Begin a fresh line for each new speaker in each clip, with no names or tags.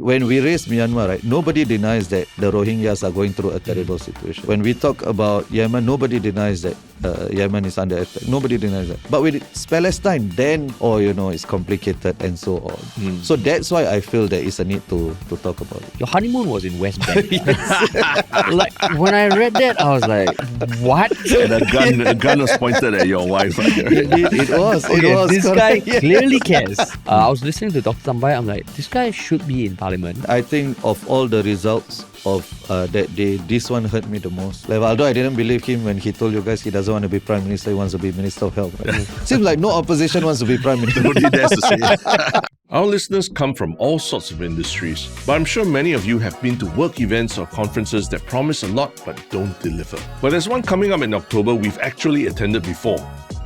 when we raise Myanmar, right, nobody denies that the Rohingyas are going through a terrible situation. When we talk about Yemen, nobody denies that Yemen is under attack. Nobody denies that. But when it's Palestine, then, it's complicated and so on. So that's why I feel there is a need to talk about it.
Your honeymoon was in West Bank. Like, when I read that, I was like, what?
And a gun was pointed at your wife.
It was.
This guy clearly cares. I was listening to Dr. Tambai. I'm like, this guy should be in parliament.
I think of all the results of that day, this one hurt me the most. Like, although I didn't believe him when he told you guys he doesn't want to be Prime Minister, he wants to be Minister of Health. Right? Seems like no opposition wants to be Prime Minister.
Nobody dares to say it. Our listeners come from all sorts of industries, but I'm sure many of you have been to work events or conferences that promise a lot but don't deliver. But there's one coming up in October we've actually attended before.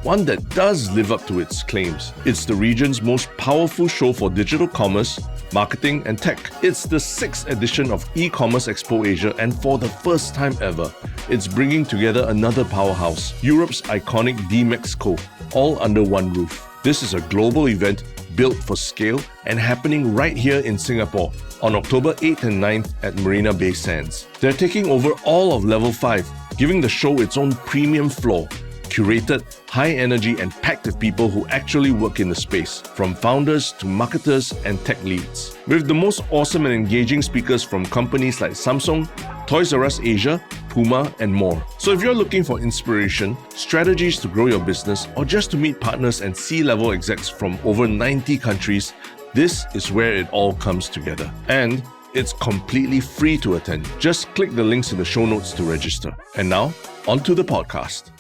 One that does live up to its claims. It's the region's most powerful show for digital commerce, marketing and tech. It's the 6th edition of eCommerce Expo Asia, and for the first time ever, it's bringing together another powerhouse, Europe's iconic DMEXCO, all under one roof. This is a global event built for scale and happening right here in Singapore on October 8th and 9th at Marina Bay Sands. They're taking over all of Level 5, giving the show its own premium floor, curated, high energy and packed with people who actually work in the space, from founders to marketers and tech leads. With the most awesome and engaging speakers from companies like Samsung, Toys R Us Asia, Puma and more. So if you're looking for inspiration, strategies to grow your business, or just to meet partners and C-level execs from over 90 countries, this is where it all comes together. And it's completely free to attend. Just click the links in the show notes to register. And now, on to the podcast.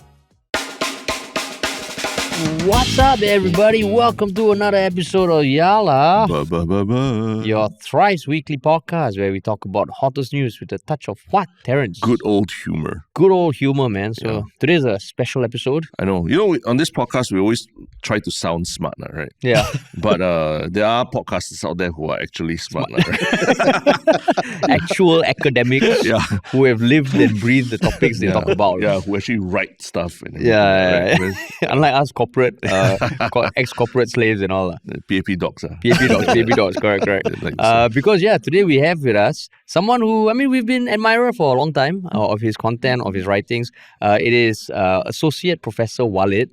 What's up, everybody? Welcome to another episode of Yala, your thrice weekly podcast where we talk about hottest news with a touch of what, Terence?
Good old humor.
Good old humor, man. So today's a special episode.
I know. On this podcast, we always try to sound smart, right?
Yeah.
But there are podcasters out there who are actually smart. Right?
Actual academics who have lived and breathed the topics they talk about.
Yeah, who actually write stuff.
Right? Unlike us corporate, ex-corporate slaves and all.
PAP dogs.
PAP dogs, correct. Because today we have with us someone who, we've been admirer for a long time of his content, of his writings. It is Associate Professor Walid,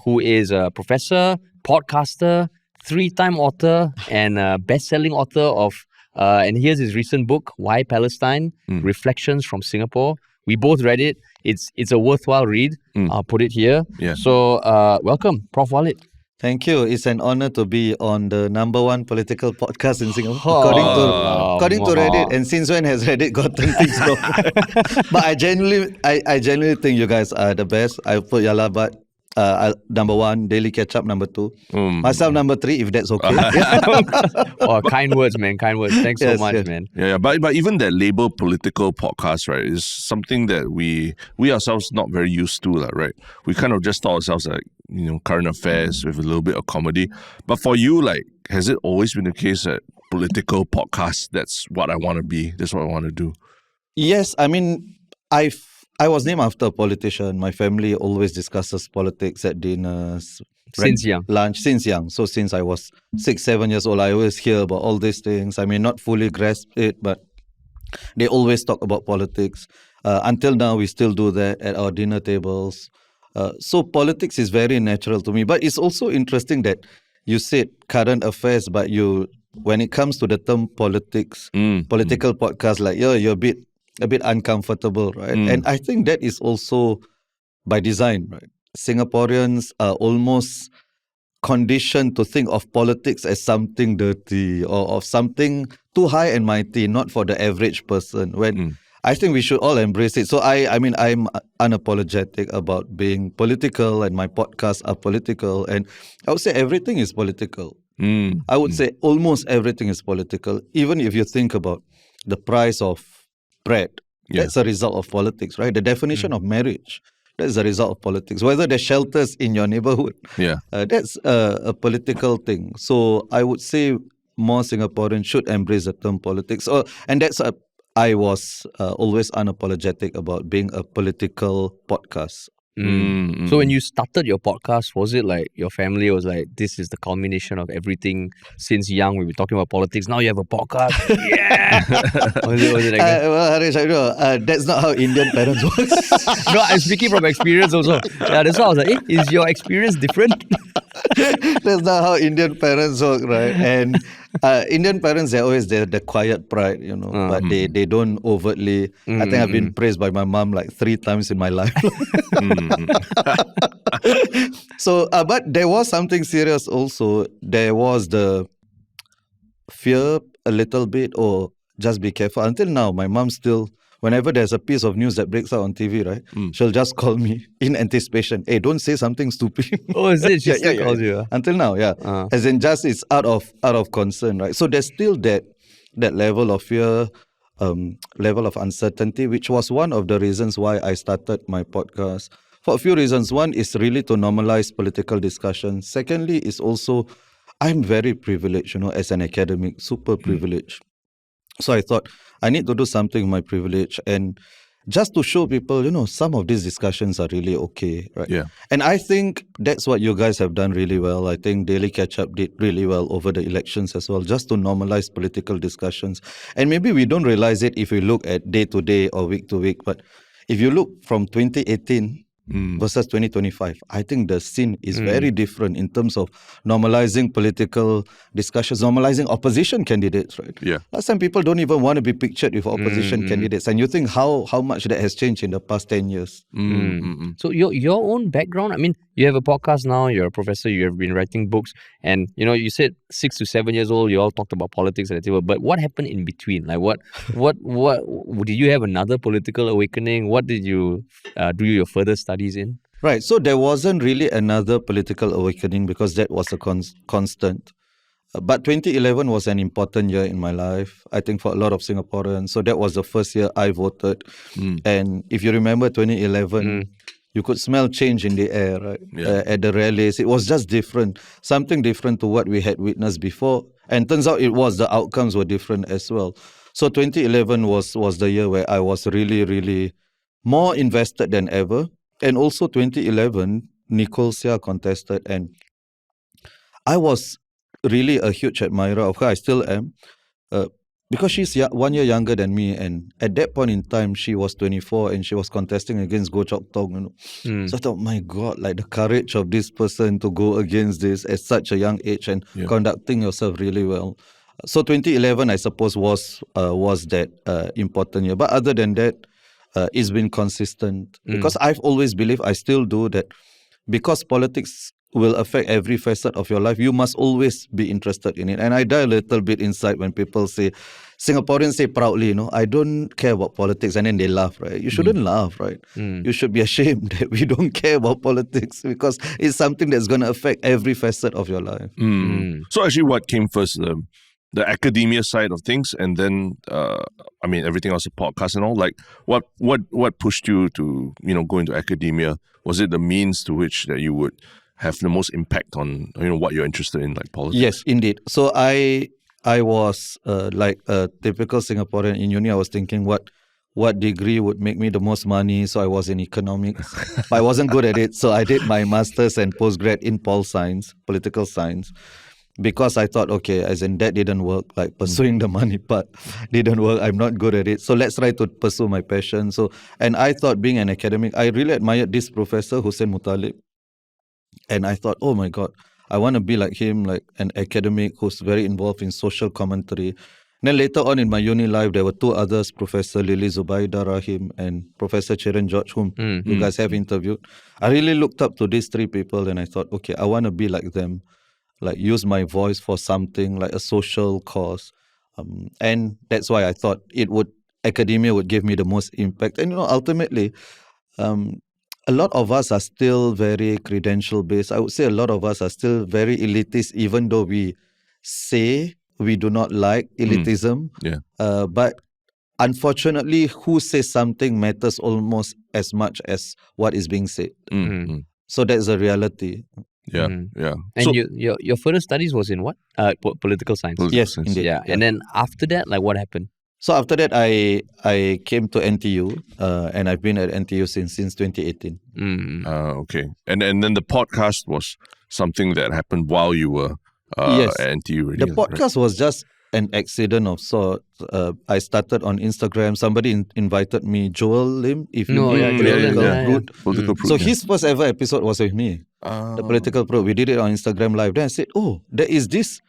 who is a professor, podcaster, 3-time author, and best-selling author of, and here's his recent book, Why Palestine? Reflections from Singapore. We both read it. It's a worthwhile read. I'll put it here.
Yeah.
So, welcome, Prof Walid.
Thank you. It's an honor to be on the number one political podcast in Singapore, according to Reddit. And since when has Reddit gotten things wrong? But I genuinely think you guys are the best. I put Yala, but number 1, Daily Catch Up number 2, myself number 3, if that's okay.
Kind words, man. Kind words. Thanks so much, man.
Yeah. But even that label political podcast, right, is something that we ourselves not very used to, right? We kind of just thought ourselves like, current affairs with a little bit of comedy. But for you, like, has it always been the case that political podcast, that's what I want to be, that's what I want to do?
Yes, I was named after a politician. My family always discusses politics at dinners.
Since young.
Lunch, since young. So since I was 6-7 years old, I always hear about all these things. I may not fully grasp it, but they always talk about politics. Until now, we still do that at our dinner tables. So politics is very natural to me. But it's also interesting that you said current affairs, but when it comes to the term politics, political podcast, like you're a bit uncomfortable, right? And I think that is also by design, right? Singaporeans are almost conditioned to think of politics as something dirty or of something too high and mighty, not for the average person. When I think we should all embrace it. So I'm unapologetic about being political, and my podcasts are political, and I would say everything is political. I would say almost everything is political. Even if you think about the price of bread, that's a result of politics, right? The definition of marriage, that's a result of politics. Whether there's shelters in your neighborhood, that's a political thing. So I would say more Singaporeans should embrace the term politics. And I was always unapologetic about being a political podcast.
So when you started your podcast, was it like your family was like, this is the culmination of everything since young? We were talking about politics. Now you have a podcast. Yeah. was it like that?
Well, Harish, I know that's not how Indian parents work.
No, I'm speaking from experience also. Yeah, that's why I was like, is your experience different?
That's not how Indian parents work, right? And Indian parents, they're always the quiet pride, but they don't overtly. I think I've been praised by my mom like 3 times in my life. So, but there was something serious also. There was the fear a little bit, or just be careful. Until now, my mom still, whenever there's a piece of news that breaks out on TV, right, she'll just call me in anticipation. Hey, don't say something stupid.
Oh, is it? She still calls you?
Until now, yeah. As in, just it's out of concern, right? So there's still that level of fear, level of uncertainty, which was one of the reasons why I started my podcast. For a few reasons. One is really to normalize political discussion. Secondly, is also I'm very privileged, as an academic, super privileged. So I thought I need to do something with my privilege, and just to show people, some of these discussions are really okay, right?
Yeah.
And I think that's what you guys have done really well. I think Daily Catch Up did really well over the elections as well, just to normalize political discussions. And maybe we don't realize it if we look at day to day or week to week, but if you look from 2018 versus 2025, I think the scene is very different in terms of normalizing political discussions, normalizing opposition candidates, right?
Yeah.
Last time people don't even want to be pictured with opposition candidates, and you think how much that has changed in the past 10 years.
So your own background, I mean, you have a podcast now, you're a professor, you have been writing books, and you said 6 to 7 years old, you all talked about politics at the table, but what happened in between? Like what did you have another political awakening? What did you do your further studies in?
Right, so there wasn't really another political awakening because that was a constant. But 2011 was an important year in my life, I think, for a lot of Singaporeans. So that was the first year I voted. And if you remember 2011, you could smell change in the air, right?
Yeah.
At the rallies. It was just different, something different to what we had witnessed before. And turns out the outcomes were different as well. So 2011 was the year where I was really, really more invested than ever. And also 2011, Nicole Seah contested, and I was really a huge admirer of her. I still am, because she's 1 year younger than me, and at that point in time, she was 24 and she was contesting against Goh Chok Tong. So I thought, my God, like the courage of this person to go against this at such a young age and conducting yourself really well. So 2011, I suppose, was that important year. But other than that, it's been consistent, because I've always believed, I still do, that because politics will affect every facet of your life, you must always be interested in it. And I die a little bit inside when people say, Singaporeans say proudly, I don't care about politics, and then they laugh, right? You shouldn't laugh, right? You should be ashamed that we don't care about politics, because it's something that's going to affect every facet of your life.
So actually, what came first? The academia side of things, and then everything else, the podcast and all. Like, what pushed you to go into academia? Was it the means to which that you would have the most impact on what you're interested in, like politics?
Yes, indeed. So I was like a typical Singaporean in uni. I was thinking what degree would make me the most money. So I was in economics. But I wasn't good at it. So I did my master's and postgrad in political science. Because I thought, okay, as in that didn't work, like pursuing the money part didn't work. I'm not good at it. So let's try to pursue my passion. And I thought, being an academic, I really admired this professor, Hussein Muttalib. And I thought, oh my God, I want to be like him, like an academic who's very involved in social commentary. And then later on in my uni life, there were 2 others, Professor Lily Zubaida Rahim and Professor Chiran George, whom you guys have interviewed. I really looked up to these 3 people, and I thought, okay, I want to be like them. Like use my voice for something like a social cause. And that's why I thought academia would give me the most impact. And ultimately, a lot of us are still very credential based. I would say a lot of us are still very elitist, even though we say we do not like elitism. But unfortunately, who says something matters almost as much as what is being said. So that's a reality.
Yeah.
And so, your further studies was in what? Political science.
Yes, indeed.
Yeah. And then after that, like, what happened?
So after that, I came to NTU, and I've been at NTU since 2018.
Okay. And then the podcast was something that happened while you were
Yes.
at NTU already.
The podcast was just an accident of sorts. I started on Instagram. Somebody invited me, Joel Lim, if you know, Political Brute.
Political Brute,
So his first ever episode was with me, the Political Brute. We did it on Instagram Live. Then I said, oh, there is this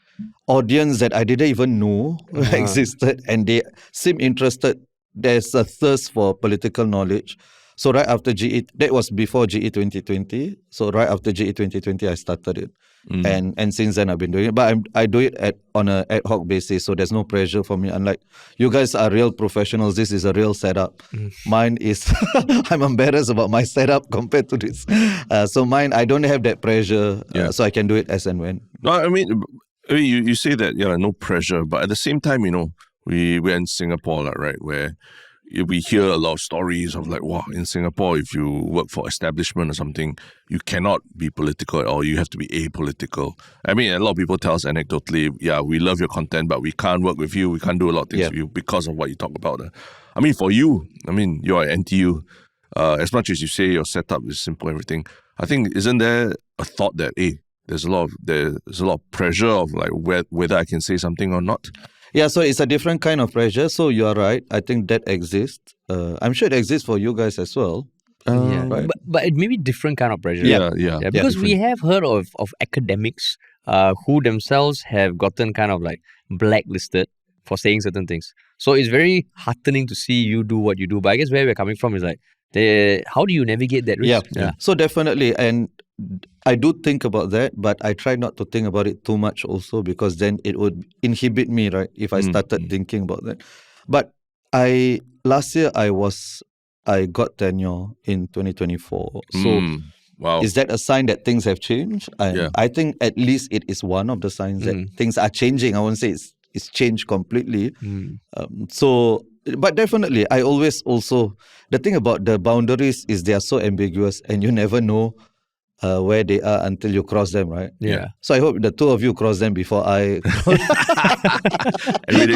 audience that I didn't even know existed, and they seem interested. There's a thirst for political knowledge. So right after GE, that was before GE 2020. So right after GE 2020, I started it. And since then I've been doing it, but I do it on an ad hoc basis, so there's no pressure for me. Unlike you guys are real professionals, this is a real setup. Mine is I'm embarrassed about my setup compared to this. So mine, I don't have that pressure, so I can do it as and when.
No, I mean, you say that no pressure, but at the same time, we're in Singapore, right, where we hear a lot of stories of like, wow, in Singapore, if you work for establishment or something, you cannot be political or you have to be apolitical. I mean, a lot of people tell us anecdotally, we love your content, but we can't work with you. We can't do a lot of things with you because of what you talk about. I mean, for you, you're at NTU. As much as you say your setup is simple, everything, I think, isn't there a thought that, there's a lot of pressure of like whether I can say something or not?
Yeah, so it's a different kind of pressure. So you are right. I think that exists. I'm sure it exists for you guys as well.
Right? But it may be different kind of pressure.
Yeah.
Because we have heard of academics who themselves have gotten kind of like blacklisted for saying certain things. So it's very heartening to see you do what you do. But I guess where we're coming from is like, how do you navigate that risk?
Yeah. So definitely, and I do think about that, but I try not to think about it too much also, because then it would inhibit me, right? If I started thinking about that. But last year I got tenure in 2024. So
wow.
Is that a sign that things have changed? I think at least it is one of the signs that things are changing. I won't say it's changed completely. But definitely, I always also, the thing about the boundaries is they are so ambiguous and you never know where they are until you cross them, right?
Yeah.
So I hope the two of you cross them before I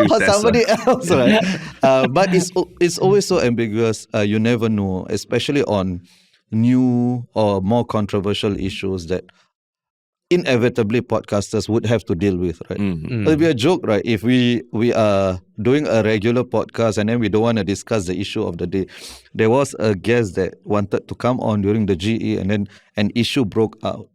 or somebody else, right? But it's always so ambiguous. You never know, especially on new or more controversial issues that inevitably podcasters would have to deal with, right? It'll be a joke, right? If we are doing a regular podcast and then we don't want to discuss the issue of the day. There was a guest that wanted to come on during the GE, and then an issue broke out.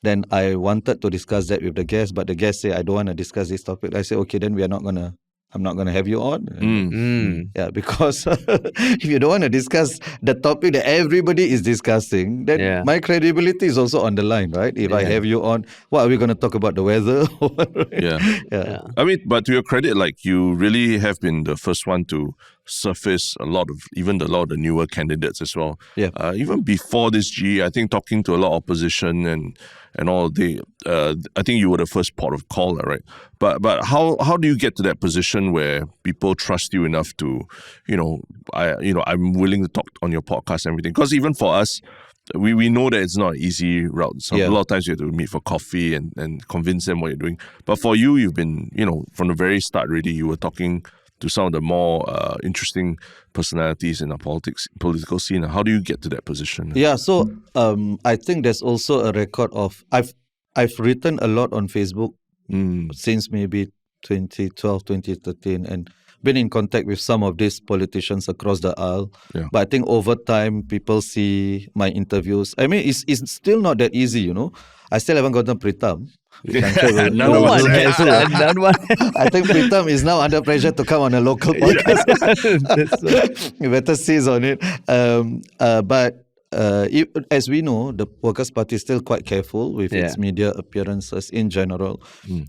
Then I wanted to discuss that with the guest, but the guest said, I don't want to discuss this topic. I said, okay, then I'm not going to have you on. Yeah, because if you don't want to discuss the topic that everybody is discussing, then my credibility is also on the line, right? If I have you on, what are we going to talk about, the weather?
Yeah. I mean, but to your credit, like, you really have been the first one to surface a lot of the newer candidates as well.
Yeah.
Even before this GE, I think talking to a lot of opposition and all I think you were the first port of call, right? But how do you get to that position where people trust you enough to, I'm willing to talk on your podcast and everything? Because even for us, we know that it's not an easy route. A lot of times you have to meet for coffee and convince them what you're doing. But for you, you've been, from the very start, really, you were talking to some of the more interesting personalities in the political scene. How do you get to that position?
Yeah, so I think there's also a record of I've written a lot on Facebook since maybe 2012, 2013, and been in contact with some of these politicians across the aisle.
Yeah.
But I think over time, people see my interviews. I mean, it's still not that easy, I still haven't gotten Pritam.
No one has done one.
I think Pritam is now under pressure to come on a local podcast. You better seize on it. But as we know, the Workers' Party is still quite careful with its media appearances in general.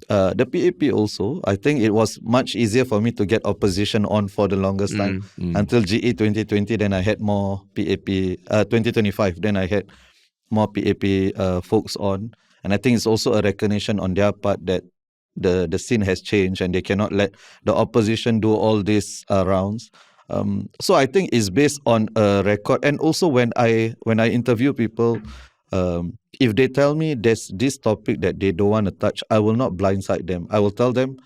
The PAP also, I think it was much easier for me to get opposition on for the longest time until GE 2020. Then I had more PAP, 2025, then I had more PAP folks on. And I think it's also a recognition on their part that the scene has changed and they cannot let the opposition do all these rounds. So I think it's based on a record. And also when I interview people, if they tell me there's this topic that they don't want to touch, I will not blindside them. I will tell them,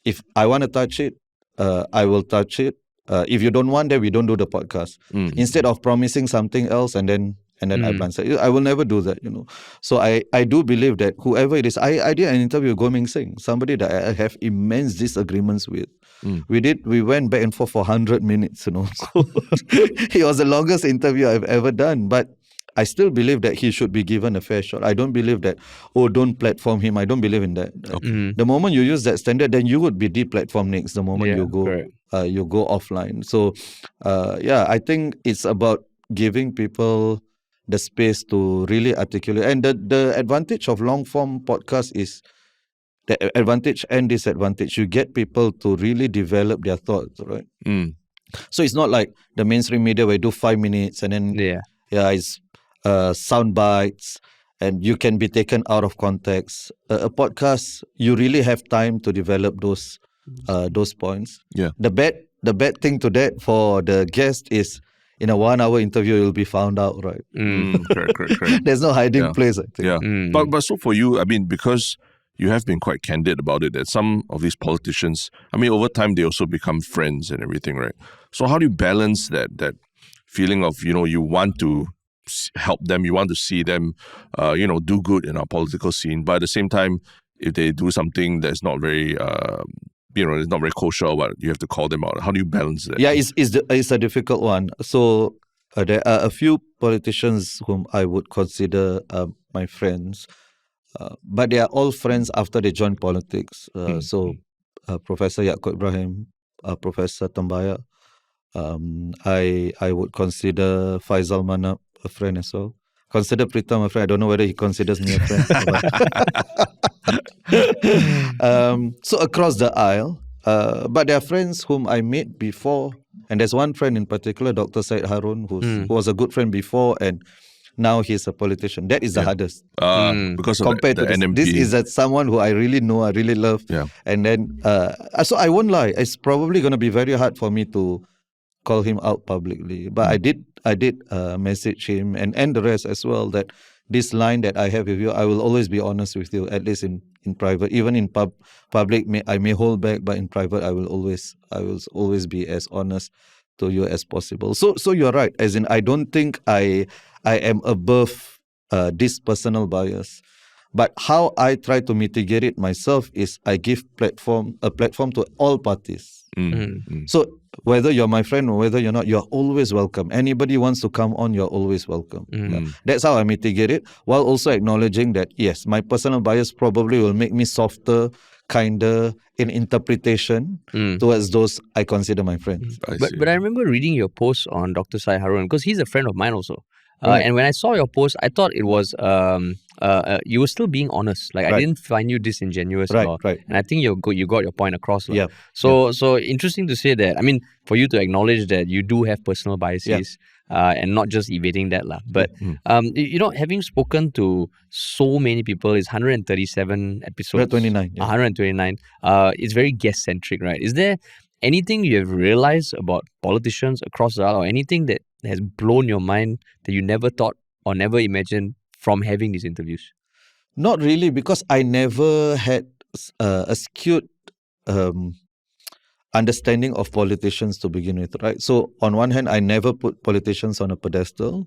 if I want to touch it, I will touch it. If you don't want that, we don't do the podcast. Instead of promising something else and then I blindside. I will never do that, So I do believe that whoever it is, I did an interview with Goh Ming Sing, somebody that I have immense disagreements with. We went back and forth for 100 minutes, So it was the longest interview I've ever done. But I still believe that he should be given a fair shot. I don't believe that, don't platform him. I don't believe in that. The moment you use that standard, then you would be deplatformed next. The moment you go offline. So, I think it's about giving people the space to really articulate. And the advantage of long form podcast is the advantage and disadvantage. You get people to really develop their thoughts, right? So it's not like the mainstream media where you do 5 minutes and then it's sound bites and you can be taken out of context. A podcast, you really have time to develop those points.
Yeah.
The bad thing to that for the guest is in a 1 hour interview you'll be found out, right?
Correct.
There's no hiding place, I think.
Yeah. But so for you, I mean, because you have been quite candid about it, that some of these politicians, I mean, over time they also become friends and everything, right? So how do you balance that feeling of, you want to help them, you want to see them, do good in our political scene, but at the same time, if they do something that's not very, it's not very kosher, but you have to call them out. How do you balance that?
Yeah, it's a difficult one. So there are a few politicians whom I would consider my friends, but they are all friends after they join politics. So Professor Yaakob Ibrahim, Professor Tambaya, I would consider Faisal Manap a friend as well. Consider Pritam a friend. I don't know whether he considers me a friend. So across the aisle, but there are friends whom I met before, and there's one friend in particular, Dr. Syed Harun, who was a good friend before, and now he's a politician. That is the hardest.
Because of
compared
the
to
NMP.
This is someone who I really know, I really love.
Yeah.
And then, so I won't lie, it's probably going to be very hard for me to call him out publicly. But I did message him and the rest as well, that this line that I have with you, I will always be honest with you, at least in private. Even in public, I may hold back, but in private, I will always be as honest to you as possible. So you're right. As in, I don't think I am above this personal bias. But how I try to mitigate it myself is I give a platform to all parties. So whether you're my friend or whether you're not, you're always welcome. Anybody wants to come on, you're always welcome. That's how I mitigate it, while also acknowledging that, yes, my personal bias probably will make me softer, kinder in interpretation towards those I consider my friends.
But I remember reading your post on Dr. Syed Harun, because he's a friend of mine also.
Right.
And when I saw your post, I thought it was you were still being honest. Like, I didn't find you disingenuous.
Right.
And I think you got your point across.
Yeah.
So interesting to say that. I mean, for you to acknowledge that you do have personal biases and not just evading that. But, having spoken to so many people, it's 137 episodes.
129.
129. It's very guest-centric, right? Is there anything you have realized about politicians across the aisle, or anything that has blown your mind that you never thought or never imagined from having these interviews?
Not really, because I never had a skewed understanding of politicians to begin with, right? So on one hand, I never put politicians on a pedestal.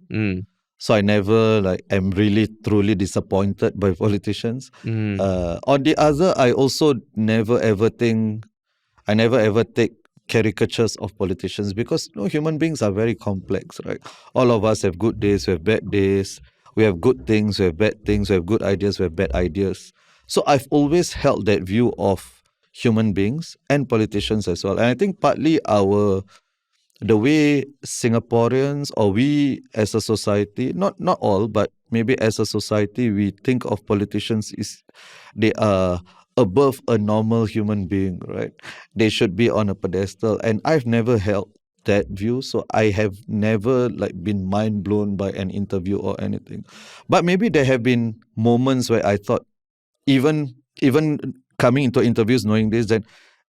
So I never am really truly disappointed by politicians. On the other, I also never ever take caricatures of politicians, because human beings are very complex, right? All of us have good days, we have bad days, we have good things, we have bad things, we have good ideas, we have bad ideas. So I've always held that view of human beings and politicians as well. And I think partly the way Singaporeans, or we as a society, not all, but maybe as a society, we think of politicians is they are above a normal human being, right? They should be on a pedestal. And I've never held that view, so I have never been mind blown by an interview or anything. But maybe there have been moments where I thought, even coming into interviews knowing this, that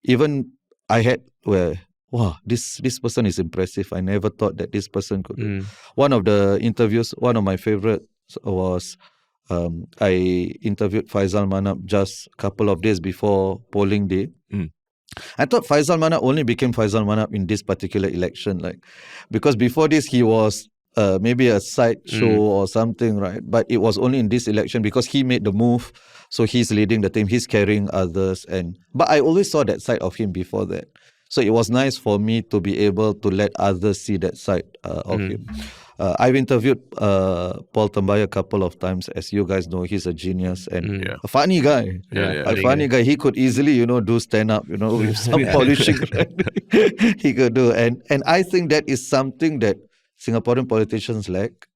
even I had where, wow, this person is impressive. I never thought that this person could do. One of the interviews, one of my favorites was I interviewed Faisal Manap just a couple of days before polling day. I thought Faisal Manap only became Faisal Manap in this particular election, because before this he was maybe a side show or something, right? But it was only in this election because he made the move, so he's leading the team, he's carrying others, but I always saw that side of him before that. So it was nice for me to be able to let others see that side of him. I've interviewed Paul Tambay a couple of times. As you guys know, he's a genius and a funny guy. A funny guy. He could easily, do stand-up, with some polishing. He could do. And I think that is something that Singaporean politicians lack.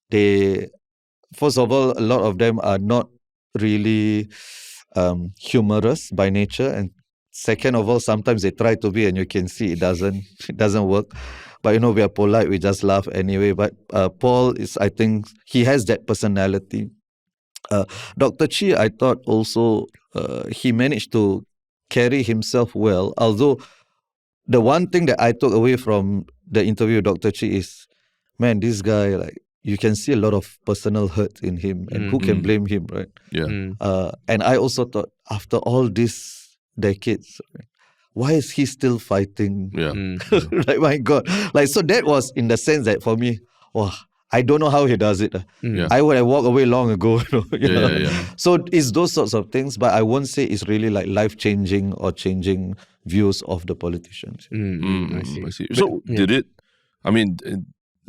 They, first of all, a lot of them are not really humorous by nature, and second of all, sometimes they try to be, and you can see it doesn't work. But we are polite, we just laugh anyway. But Paul I think he has that personality. Dr. Chi, I thought also he managed to carry himself well. Although the one thing that I took away from the interview with Dr. Chi is, man, this guy, you can see a lot of personal hurt in him, and who can blame him, right? And I also thought, after all these decades, why is he still fighting? My God. So that was in the sense that for me, wow, I don't know how he does it. I would have walked away long ago. So it's those sorts of things, but I won't say it's really life-changing or changing views of the politicians.
I see.
So did it,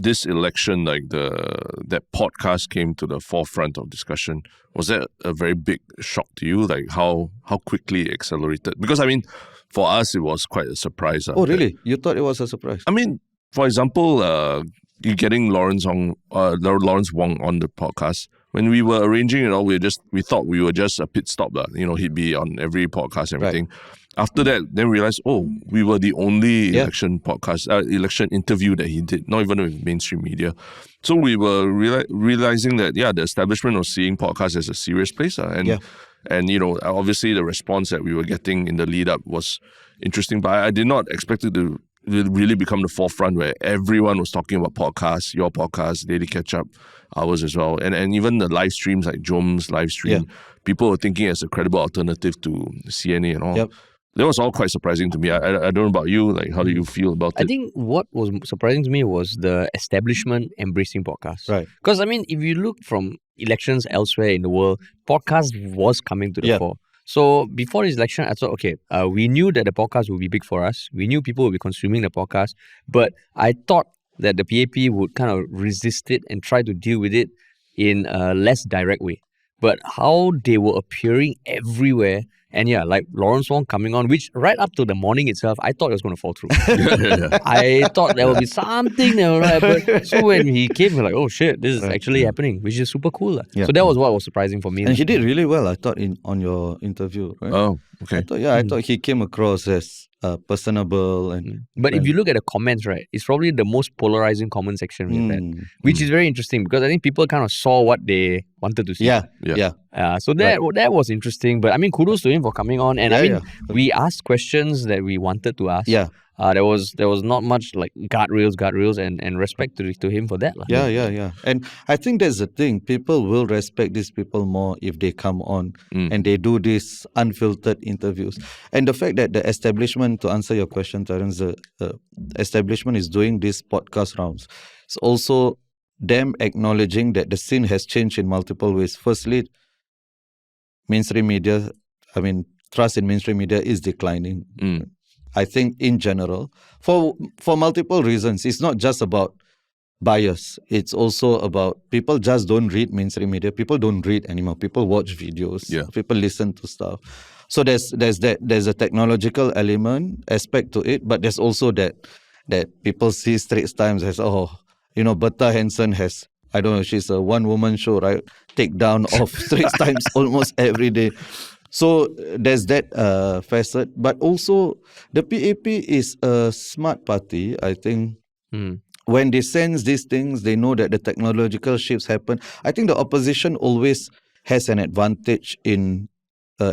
this election, that podcast came to the forefront of discussion. Was that a very big shock to you? How quickly it accelerated? Because for us, it was quite a surprise.
Oh, really? You thought it was a surprise?
For example, you getting Lawrence Wong on the podcast. When we were arranging it all, we thought we were just a pit stop. He'd be on every podcast and everything. Right. After that, then we realized, we were the only election interview that he did, not even with mainstream media. So we were realizing that, the establishment was seeing podcasts as a serious place. And obviously the response that we were getting in the lead up was interesting, but I did not expect it to really become the forefront where everyone was talking about podcasts, your podcast, Daily Catch Up, ours as well. And even the live streams like Jom's live stream, people were thinking as a credible alternative to CNA and all. That was all quite surprising to me. I don't know about you. How do you feel about it?
I think what was surprising to me was the establishment embracing podcasts.
Right.
Because, if you look from elections elsewhere in the world, podcast was coming to the fore. So before this election, I thought, we knew that the podcast would be big for us. We knew people would be consuming the podcast. But I thought that the PAP would kind of resist it and try to deal with it in a less direct way. But how they were appearing everywhere, and like Lawrence Wong coming on, which right up to the morning itself, I thought it was going to fall through. I thought there would be something that would happen. So when he came, we're like, oh shit, this is actually happening, which is super cool. So that was what was surprising for me.
And he did really well, I thought, on your interview. Right?
Oh, okay.
I thought he came across as personable.
But if you look at the comments, right, it's probably the most polarizing comment section we've had, which is very interesting because I think people kind of saw what they wanted to see. So that was interesting. But kudos to him for coming on. And we asked questions that we wanted to ask. There was not much guardrails and respect to him for that.
And I think that's the thing. People will respect these people more if they come on and they do these unfiltered interviews. And the fact that the establishment, to answer your question, Terence, the establishment is doing these podcast rounds. It's also them acknowledging that the scene has changed in multiple ways. Firstly, mainstream media, trust in mainstream media is declining. I think in general, for multiple reasons. It's not just about bias. It's also about people just don't read mainstream media. People don't read anymore. People watch videos. People listen to stuff. So there's a technological aspect to it, but there's also that people see Straits Times as, Bertha Hansen has, I don't know, she's a one-woman show, right? Take down of Straits Times almost every day. So there's that facet, but also the PAP is a smart party, I think. When they sense these things, they know that the technological shifts happen. I think the opposition always has an advantage in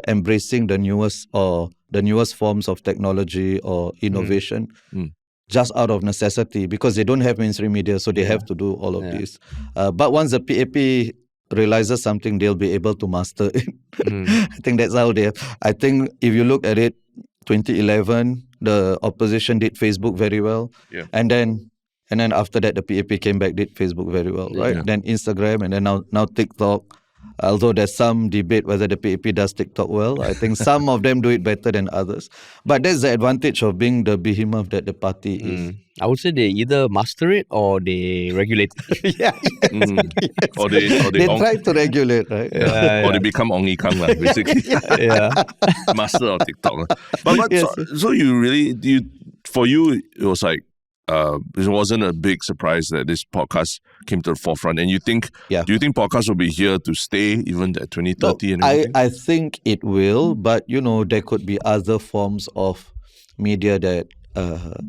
embracing the newest forms of technology or innovation just out of necessity because they don't have mainstream media, so they have to do all of this. But once the PAP realizes something, they'll be able to master it. I think that's how I think if you look at it, 2011, the opposition did Facebook very well.
Yeah.
And then after that, the PAP came back, did Facebook very well, right?
Yeah.
Then Instagram, and then now TikTok. Although there's some debate whether the PAP does TikTok well, I think some of them do it better than others. But that's the advantage of being the behemoth that the party is.
I would say they either master it or they regulate it.
Yeah,
Or they
try to regulate, right?
or they become Ong Yi Kang, basically. Master of TikTok. But
Yes.
so for you, it was like, it wasn't a big surprise that this podcast came to the forefront. And do you think podcasts will be here to stay even at 2030 and everything?
I think it will, but there could be other forms of media that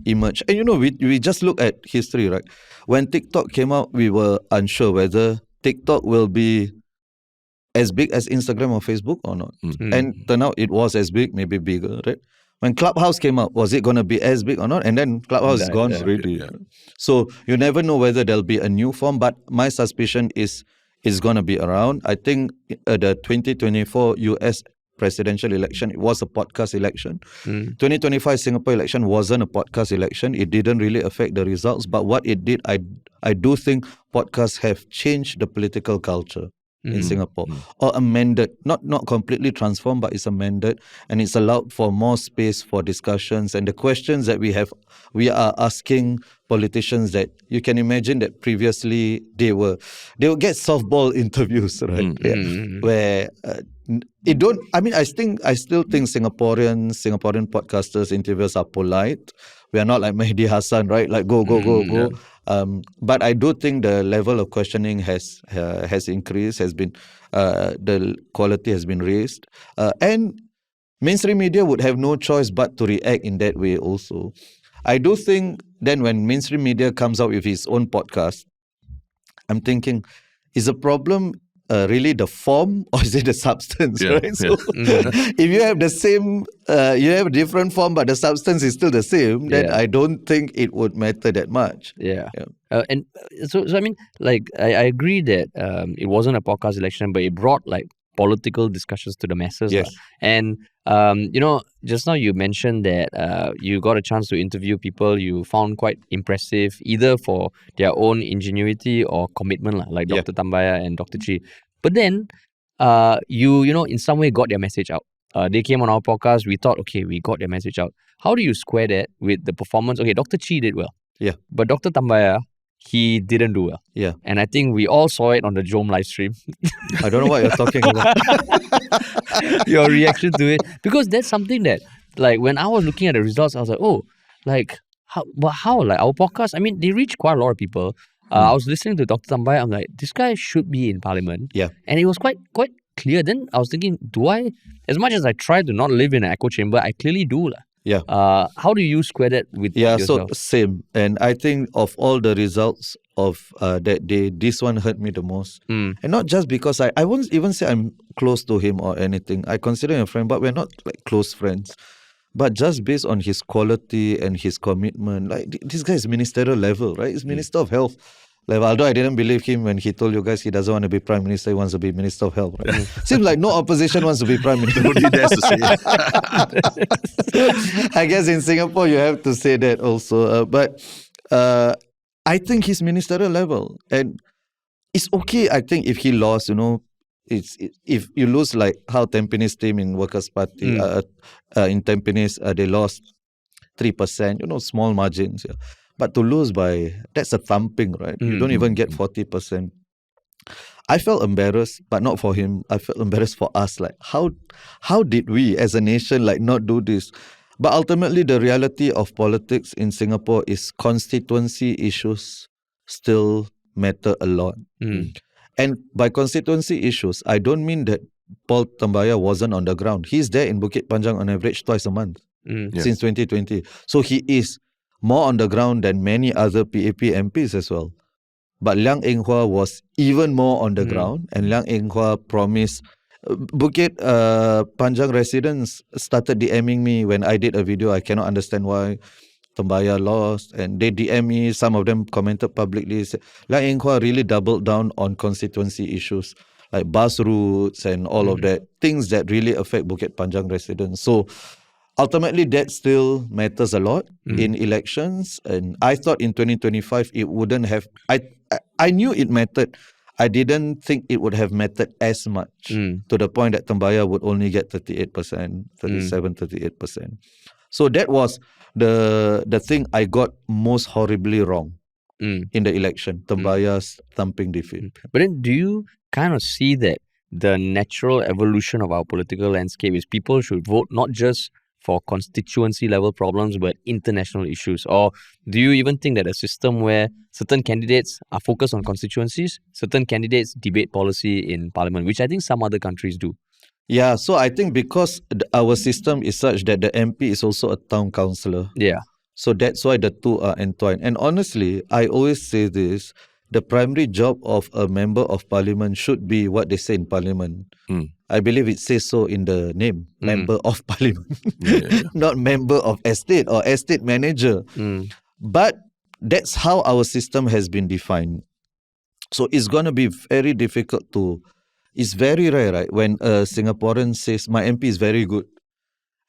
emerge. And we just look at history, right? When TikTok came out, we were unsure whether TikTok will be as big as Instagram or Facebook or not. And turned out it was as big, maybe bigger, right? When Clubhouse came out, was it going to be as big or not? And then Clubhouse is gone already.
Yeah.
So you never know whether there'll be a new form, but my suspicion is it's going to be around. I think the 2024 US presidential election, it was a podcast election. 2025 Singapore election wasn't a podcast election. It didn't really affect the results. But what it did, I do think podcasts have changed the political culture in Singapore, or amended, not completely transformed, but it's amended, and it's allowed for more space for discussions. And the questions that we are asking politicians, that you can imagine that previously they would get softball interviews, right? Where I still think Singaporean podcasters, interviewers are polite. We are not like Mehdi Hassan, right? Like go. But I do think the level of questioning has increased, the quality has been raised, and mainstream media would have no choice but to react in that way also. I do think then when mainstream media comes out with its own podcast, I'm thinking, is the problem really the form or is it the substance, right? So if you have the same, you have a different form but the substance is still the same, then I don't think it would matter that much.
And so I mean, like, I agree that it wasn't a podcast election, but it brought like political discussions to the masses.
Yes.
And just now you mentioned that you got a chance to interview people you found quite impressive, either for their own ingenuity or commitment, like Dr. Tambaya and Dr. Chi. But then you in some way got their message out. They came on our podcast. We thought, okay, we got their message out. How do you square that with the performance? Okay, Dr. Chi did well.
Yeah.
But Dr. Tambaya, he didn't do well.
Yeah.
And I think we all saw it on the Jom live stream.
I don't know what you're talking about.
Your reaction to it. Because that's something that, like, when I was looking at the results, I was like, oh, like, how? Like, our podcast, I mean, they reach quite a lot of people. I was listening to Dr. Tambaya. I'm like, this guy should be in parliament.
Yeah.
And it was quite clear. Then I was thinking, as much as I try to not live in an echo chamber, I clearly do.
Yeah.
How do you square that with yourself?
So same. And I think of all the results of that day, this one hurt me the most. And not just because I won't even say I'm close to him or anything. I consider him a friend, but we're not like close friends. But just based on his quality and his commitment, like this guy is ministerial level, right? He's Minister of Health level. Although I didn't believe him when he told you guys he doesn't want to be Prime Minister, he wants to be Minister of Health, right? Seems like no opposition wants to be Prime Minister.
Nobody dares to say
it. I guess in Singapore you have to say that also. But I think he's ministerial level. And it's okay, I think, if he lost, if you lose like how Tampines team in Workers' Party, in Tampines, they lost 3%, small margins. Yeah. But to lose that's a thumping, right? You don't even get 40%. I felt embarrassed, but not for him. I felt embarrassed for us. Like, how did we as a nation not do this? But ultimately, the reality of politics in Singapore is constituency issues still matter a lot. And by constituency issues, I don't mean that Paul Tambaya wasn't on the ground. He's there in Bukit Panjang on average twice a month since 2020. So he is more on the ground than many other PAP MPs as well. But Liang Eng Hwa was even more on the ground, and Liang Eng Hwa promised. Bukit Panjang residents started DMing me when I did a video. I cannot understand why Tambaya lost, and they DM me. Some of them commented publicly. Liang Eng Hwa really doubled down on constituency issues like bus routes and all of that, things that really affect Bukit Panjang residents. So ultimately that still matters a lot in elections. And I thought in 2025 it wouldn't have. I knew it mattered. I didn't think it would have mattered as much to the point that Tembaya would only get 38%, 38%. So that was the thing I got most horribly wrong in the election, Tembaya's thumping defeat.
But then do you kind of see that the natural evolution of our political landscape is people should vote not just for constituency level problems but international issues? Or do you even think that a system where certain candidates are focused on constituencies, certain candidates debate policy in parliament, which I think some other countries do?
Yeah, so I think because our system is such that the MP is also a town councillor.
Yeah.
So that's why the two are entwined. And honestly, I always say this, the primary job of a member of parliament should be what they say in parliament. I believe it says so in the name, member of parliament, not member of estate or estate manager. But that's how our system has been defined. So it's going to be very difficult to, it's very rare, right? When a Singaporean says, my MP is very good.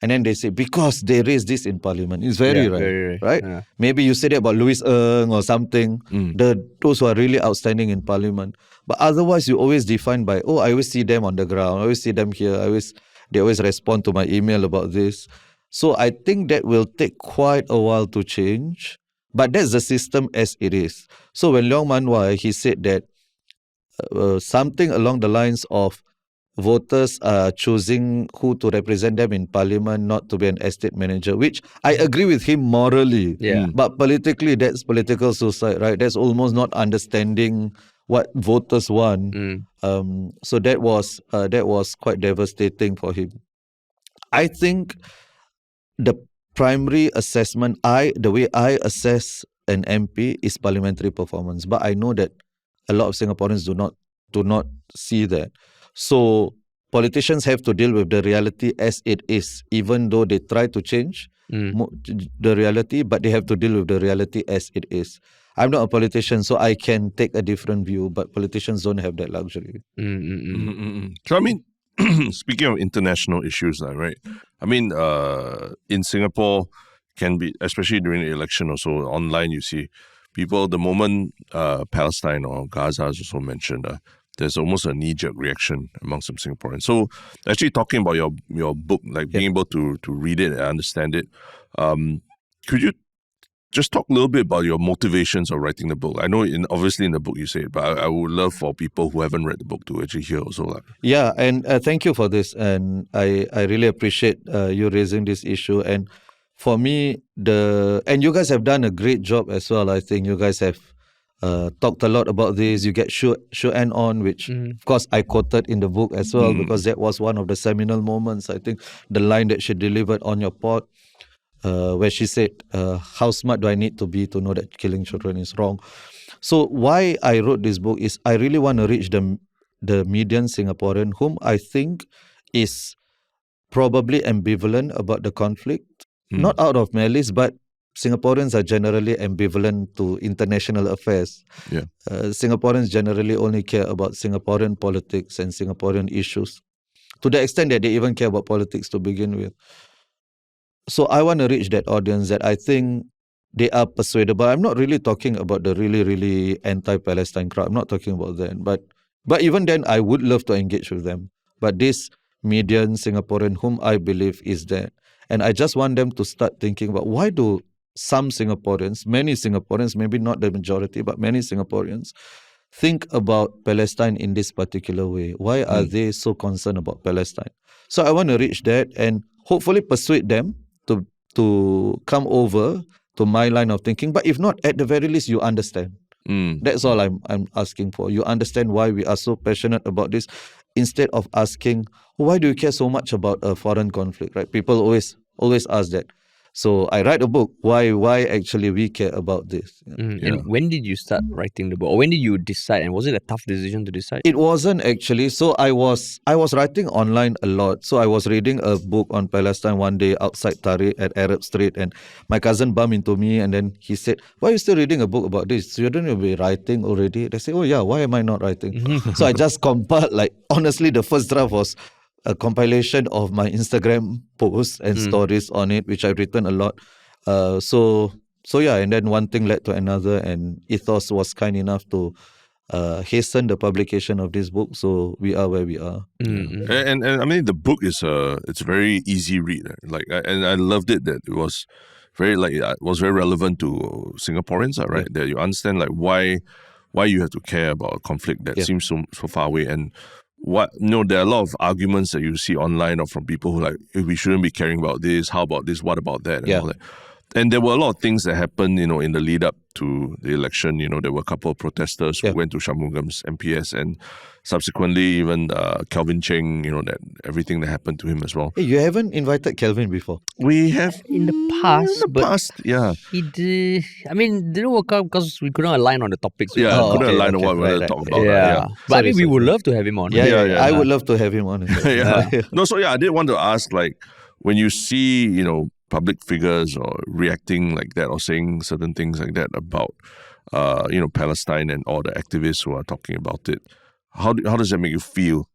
And then they say, because they raised this in parliament. It's very rare, right?
Yeah.
Maybe you said it about Louis Ng or something, those who are really outstanding in parliament. But otherwise, you always define by, oh, I always see them on the ground. I always see them here. They always respond to my email about this. So I think that will take quite a while to change. But that's the system as it is. So when Leong Man Wai, he said that something along the lines of, voters are choosing who to represent them in parliament, not to be an estate manager, which I agree with him morally. But politically, that's political suicide, right? That's almost not understanding what voters want. So that was quite devastating for him. I think the primary assessment, the way I assess an MP is parliamentary performance. But I know that a lot of Singaporeans do not see that. So politicians have to deal with the reality as it is, even though they try to change the reality, but they have to deal with the reality as it is. I'm not a politician, so I can take a different view, but politicians don't have that luxury.
So, I mean, speaking of international issues, right? I mean, in Singapore, can be, especially during the election or so, online you see people, the moment Palestine or Gaza is also mentioned, there's almost a knee-jerk reaction among some Singaporeans. So actually talking about your book, like being able to read it and understand it, could you just talk a little bit about your motivations of writing the book? I know obviously in the book you say it, but I would love for people who haven't read the book to actually hear also.
Yeah, and thank you for this. And I really appreciate you raising this issue. And for me, and you guys have done a great job as well. I think you guys have talked a lot about this. You get Shu-An on, which of course I quoted in the book as well, because that was one of the seminal moments. I think the line that she delivered on your pod, where she said, how smart do I need to be to know that killing children is wrong? So why I wrote this book is I really want to reach the median Singaporean, whom I think is probably ambivalent about the conflict, not out of malice, but Singaporeans are generally ambivalent to international affairs. Singaporeans generally only care about Singaporean politics and Singaporean issues, to the extent that they even care about politics to begin with. So I want to reach that audience that I think they are persuadable. I'm not really talking about the really, really anti-Palestine crowd. I'm not talking about that. But even then, I would love to engage with them. But this median Singaporean, whom I believe is there, and I just want them to start thinking about, why do some Singaporeans, many Singaporeans, maybe not the majority, but many Singaporeans, think about Palestine in this particular way? Why are they so concerned about Palestine? So I want to reach that and hopefully persuade them to come over to my line of thinking. But if not, at the very least, you understand. That's all I'm asking for. You understand why we are so passionate about this, instead of asking, why do you care so much about a foreign conflict? Right? People always ask that. So I write a book. Why actually we care about this?
And when did you start writing the book? Or when did you decide? And was it a tough decision to decide?
It wasn't actually. So I was writing online a lot. So I was reading a book on Palestine one day outside Teh Tarik at Arab Street, and my cousin bumped into me, and then he said, "Why are you still reading a book about this? So you don't be writing already?" They say, "Oh yeah, why am I not writing?" So I just compiled. Like honestly, the first draft was a compilation of my Instagram posts and stories on it, which I've written a lot. So yeah, and then one thing led to another, and Ethos was kind enough to hasten the publication of this book. So we are where we are.
And I mean, the book is it's a very easy read. And I loved it that it was very relevant to Singaporeans, right? That you understand why you have to care about a conflict that seems so far away, and there are a lot of arguments that you see online or from people who we shouldn't be caring about this. How about this? What about that? And all that. And there were a lot of things that happened, in the lead up to the election. There were a couple of protesters who went to Shanmugam's MPS, and subsequently even Kelvin Cheng, that everything that happened to him as well.
Hey, you haven't invited Kelvin before?
We have
in the past.
Yeah.
He did. I mean, didn't work out because we couldn't align on the topics.
Yeah, couldn't align on what we wanted to talk about.
Yeah. But we would love to have him on.
I would love to have him on.
No, so I did want to ask, when you see, public figures or reacting like that or saying certain things like that about, Palestine and all the activists who are talking about it, how does that make you feel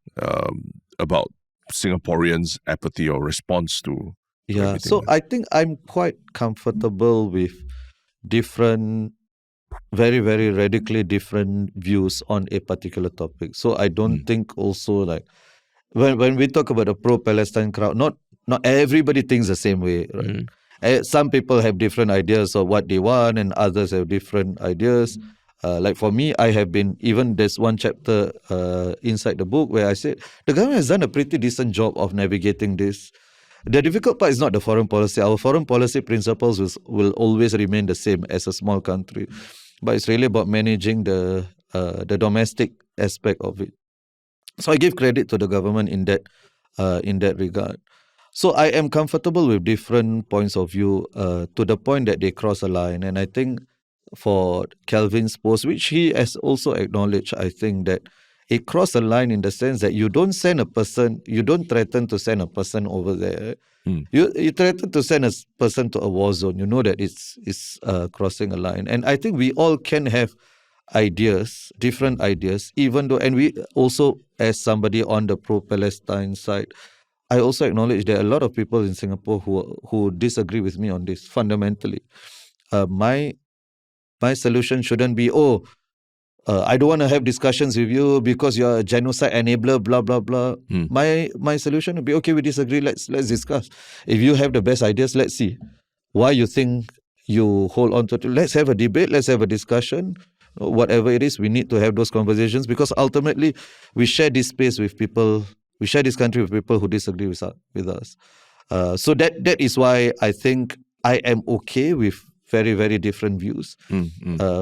about Singaporeans' apathy or response to everything?
So I think I'm quite comfortable with different, very, very radically different views on a particular topic. So I don't think also when we talk about the pro-Palestine crowd, not everybody thinks the same way, right? Some people have different ideas of what they want, and others have different ideas. Like for me, I have been, even there's one chapter inside the book where I said, the government has done a pretty decent job of navigating this. The difficult part is not the foreign policy. Our foreign policy principles will always remain the same as a small country. But it's really about managing the domestic aspect of it. So I give credit to the government in that regard. So I am comfortable with different points of view to the point that they cross a line. And I think for Kelvin's post, which he has also acknowledged, I think that it crossed a line in the sense that you don't threaten to send a person over there. You threaten to send a person to a war zone. You know that it's crossing a line. And I think we all can have different ideas, even though, and we also, as somebody on the pro-Palestine side, I also acknowledge there are a lot of people in Singapore who disagree with me on this fundamentally. My solution shouldn't be, I don't want to have discussions with you because you're a genocide enabler, blah, blah, blah. My solution would be, okay, we disagree, let's discuss. If you have the best ideas, let's see why you think you hold on to it. Let's have a debate, let's have a discussion. Whatever it is, we need to have those conversations because ultimately we share this space with people. We share this country with people who disagree with us. So that is why I think I am okay with very, very different views.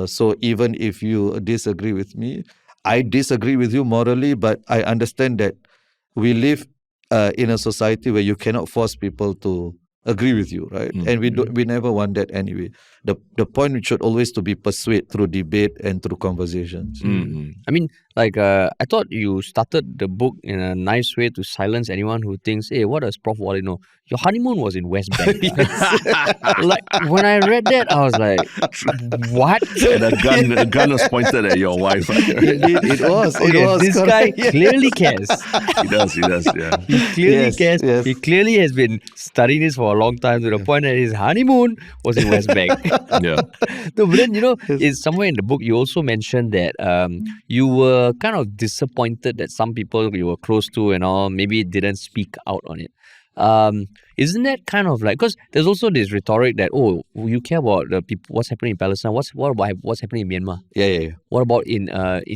So even if you disagree with me, I disagree with you morally, but I understand that we live in a society where you cannot force people to agree with you, right? And we never want that anyway. The point should always to be persuade through debate and through conversations.
I mean, I thought you started the book in a nice way to silence anyone who thinks, hey, what does Prof Walid know? Your honeymoon was in West Bank. When I read that, I was like, what?
And a gun was pointed at your wife.
It was.
This guy clearly cares.
He does, yeah.
He clearly cares.
Yes.
He clearly has been studying this for a long time to the point that his honeymoon was in West Bank.
Yeah.
No, but then, it's somewhere in the book you also mentioned that you were kind of disappointed that some people you were close to and all maybe didn't speak out on it. Isn't that kind of because there's also this rhetoric that you care about the people, what's happening in Palestine, what's happening in Myanmar?
Yeah.
What about in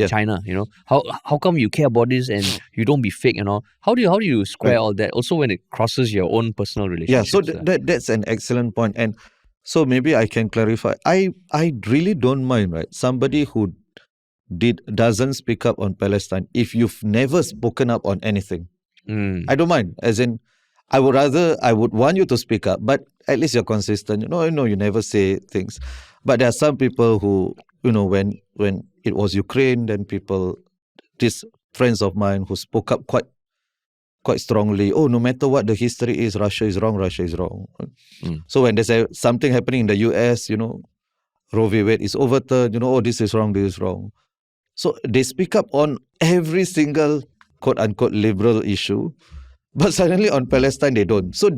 China? How come you care about this and you don't be fake and all? How do you square all that? Also when it crosses your own personal relationships.
Yeah, so that's an excellent point. And so maybe I can clarify. I really don't mind, right? Somebody who doesn't speak up on Palestine if you've never spoken up on anything. I don't mind. As in, I would want you to speak up, but at least you're consistent. I know you never say things. But there are some people who, when it was Ukraine, then these friends of mine who spoke up quite strongly, no matter what the history is, Russia is wrong. So when there's something happening in the US, Roe v. Wade is overturned, this is wrong. So they speak up on every single quote-unquote liberal issue, But suddenly on Palestine, they don't. So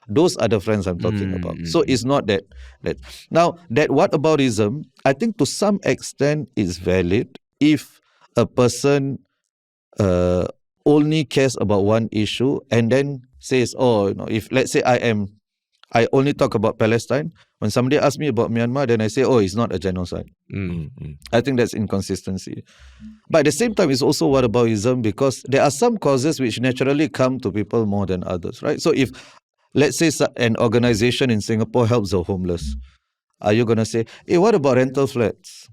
those are the friends I'm talking about. So it's not that. Now, that whataboutism, I think to some extent is valid if a person only cares about one issue and then says, oh, if let's say I only talk about Palestine. When somebody asks me about Myanmar, then I say, oh, it's not a genocide. I think that's inconsistency. But at the same time, it's also whataboutism because there are some causes which naturally come to people more than others, right? So if, let's say, an organization in Singapore helps the homeless, are you going to say, hey, what about rental flats?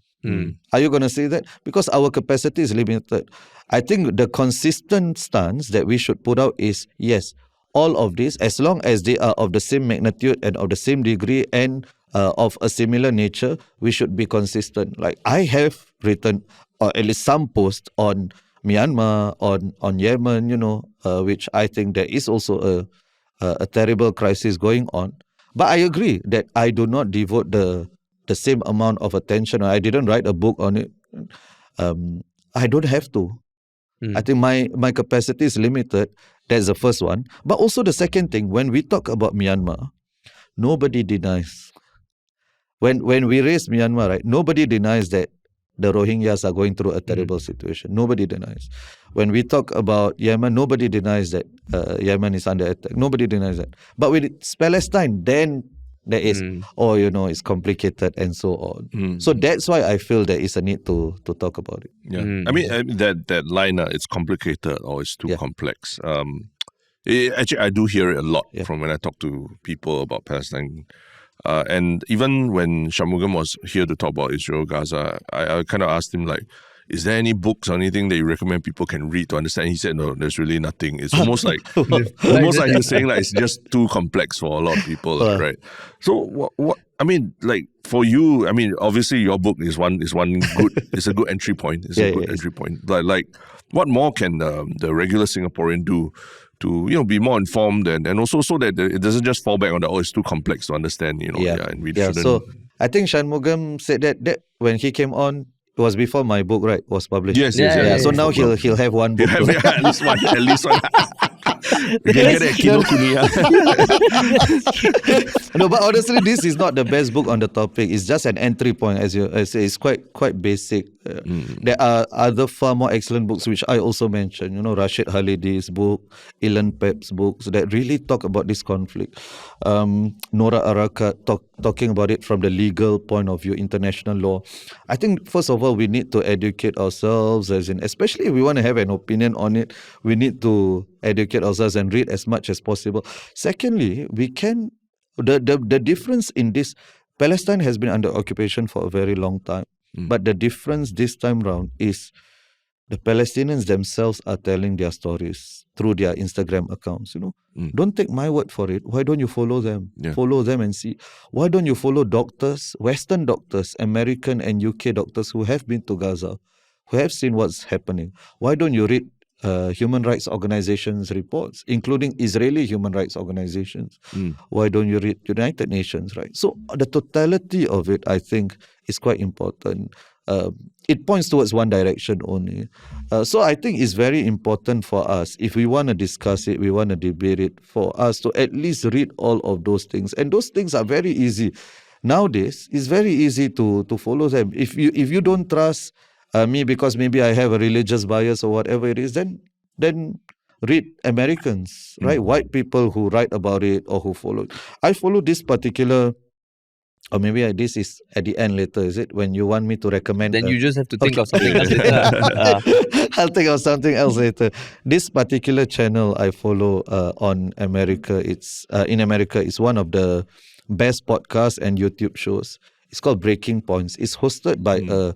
Are you going to say that? Because our capacity is limited. I think the consistent stance that we should put out is, yes, all of this, as long as they are of the same magnitude and of the same degree and of a similar nature, we should be consistent. Like I have written, or at least some posts on Myanmar, on Yemen, which I think there is also a terrible crisis going on. But I agree that I do not devote the same amount of attention. I didn't write a book on it. I don't have to. I think my capacity is limited. That's the first one. But also the second thing, when we talk about Myanmar, nobody denies. When we raise Myanmar, right, nobody denies that the Rohingyas are going through a terrible situation. Nobody denies. When we talk about Yemen, nobody denies that Yemen is under attack. Nobody denies that. But when it's Palestine, then there is, it's complicated and so on. So that's why I feel there is a need to talk about it.
Yeah, I mean that line, it's complicated or it's too complex. Actually, I do hear it a lot from when I talk to people about Palestine. And even when Shanmugam was here to talk about Israel, Gaza, I kind of asked him like, is there any books or anything that you recommend people can read to understand? He said, no, there's really nothing. It's almost like he's saying like it's just too complex for a lot of people, right? So what I mean, like for you, I mean, obviously your book is one good, it's a good entry point. It's a good entry point. But like, what more can the regular Singaporean do to be more informed and also so that it doesn't just fall back on it's too complex to understand, and we shouldn't.
So I think Shanmugam said that when he came on, it was before my book, right, was published.
Yes.
So now he'll have one book.
At least one. We can get a Kinokuniya.
No, but honestly, this is not the best book on the topic. It's just an entry point, as you say. It's quite basic. There are other far more excellent books which I also mentioned. Rashid Halidi's book, Ilan Pep's books that really talk about this conflict. Nora Arakat talking about it from the legal point of view, international law. I think first of all we need to educate ourselves, especially if we want to have an opinion on it, we need to educate ourselves and read as much as possible. Secondly, we can the difference in this, Palestine has been under occupation for a very long time. But the difference this time round is the Palestinians themselves are telling their stories through their Instagram accounts. Don't take my word for it. Why don't you follow them? Follow them and see. Why don't you follow doctors, Western doctors, American and UK doctors who have been to Gaza, who have seen what's happening? Why don't you read human rights organizations' reports, including Israeli human rights organizations? Why don't you read United Nations, right? So the totality of it, I think, is quite important. It points towards one direction only. So I think it's very important for us, if we want to discuss it, we want to debate it, for us to at least read all of those things. And those things are very easy. Nowadays, it's very easy to follow them. If you don't trust me because maybe I have a religious bias or whatever it is, then read Americans, right? White people who write about it or who follow it. I follow this particular, or maybe this is at the end later, is it? When you want me to recommend.
Then you just have to think of something else later.
I'll think of something else later. This particular channel I follow on America, it's in America, it's one of the best podcasts and YouTube shows. It's called Breaking Points. It's hosted by a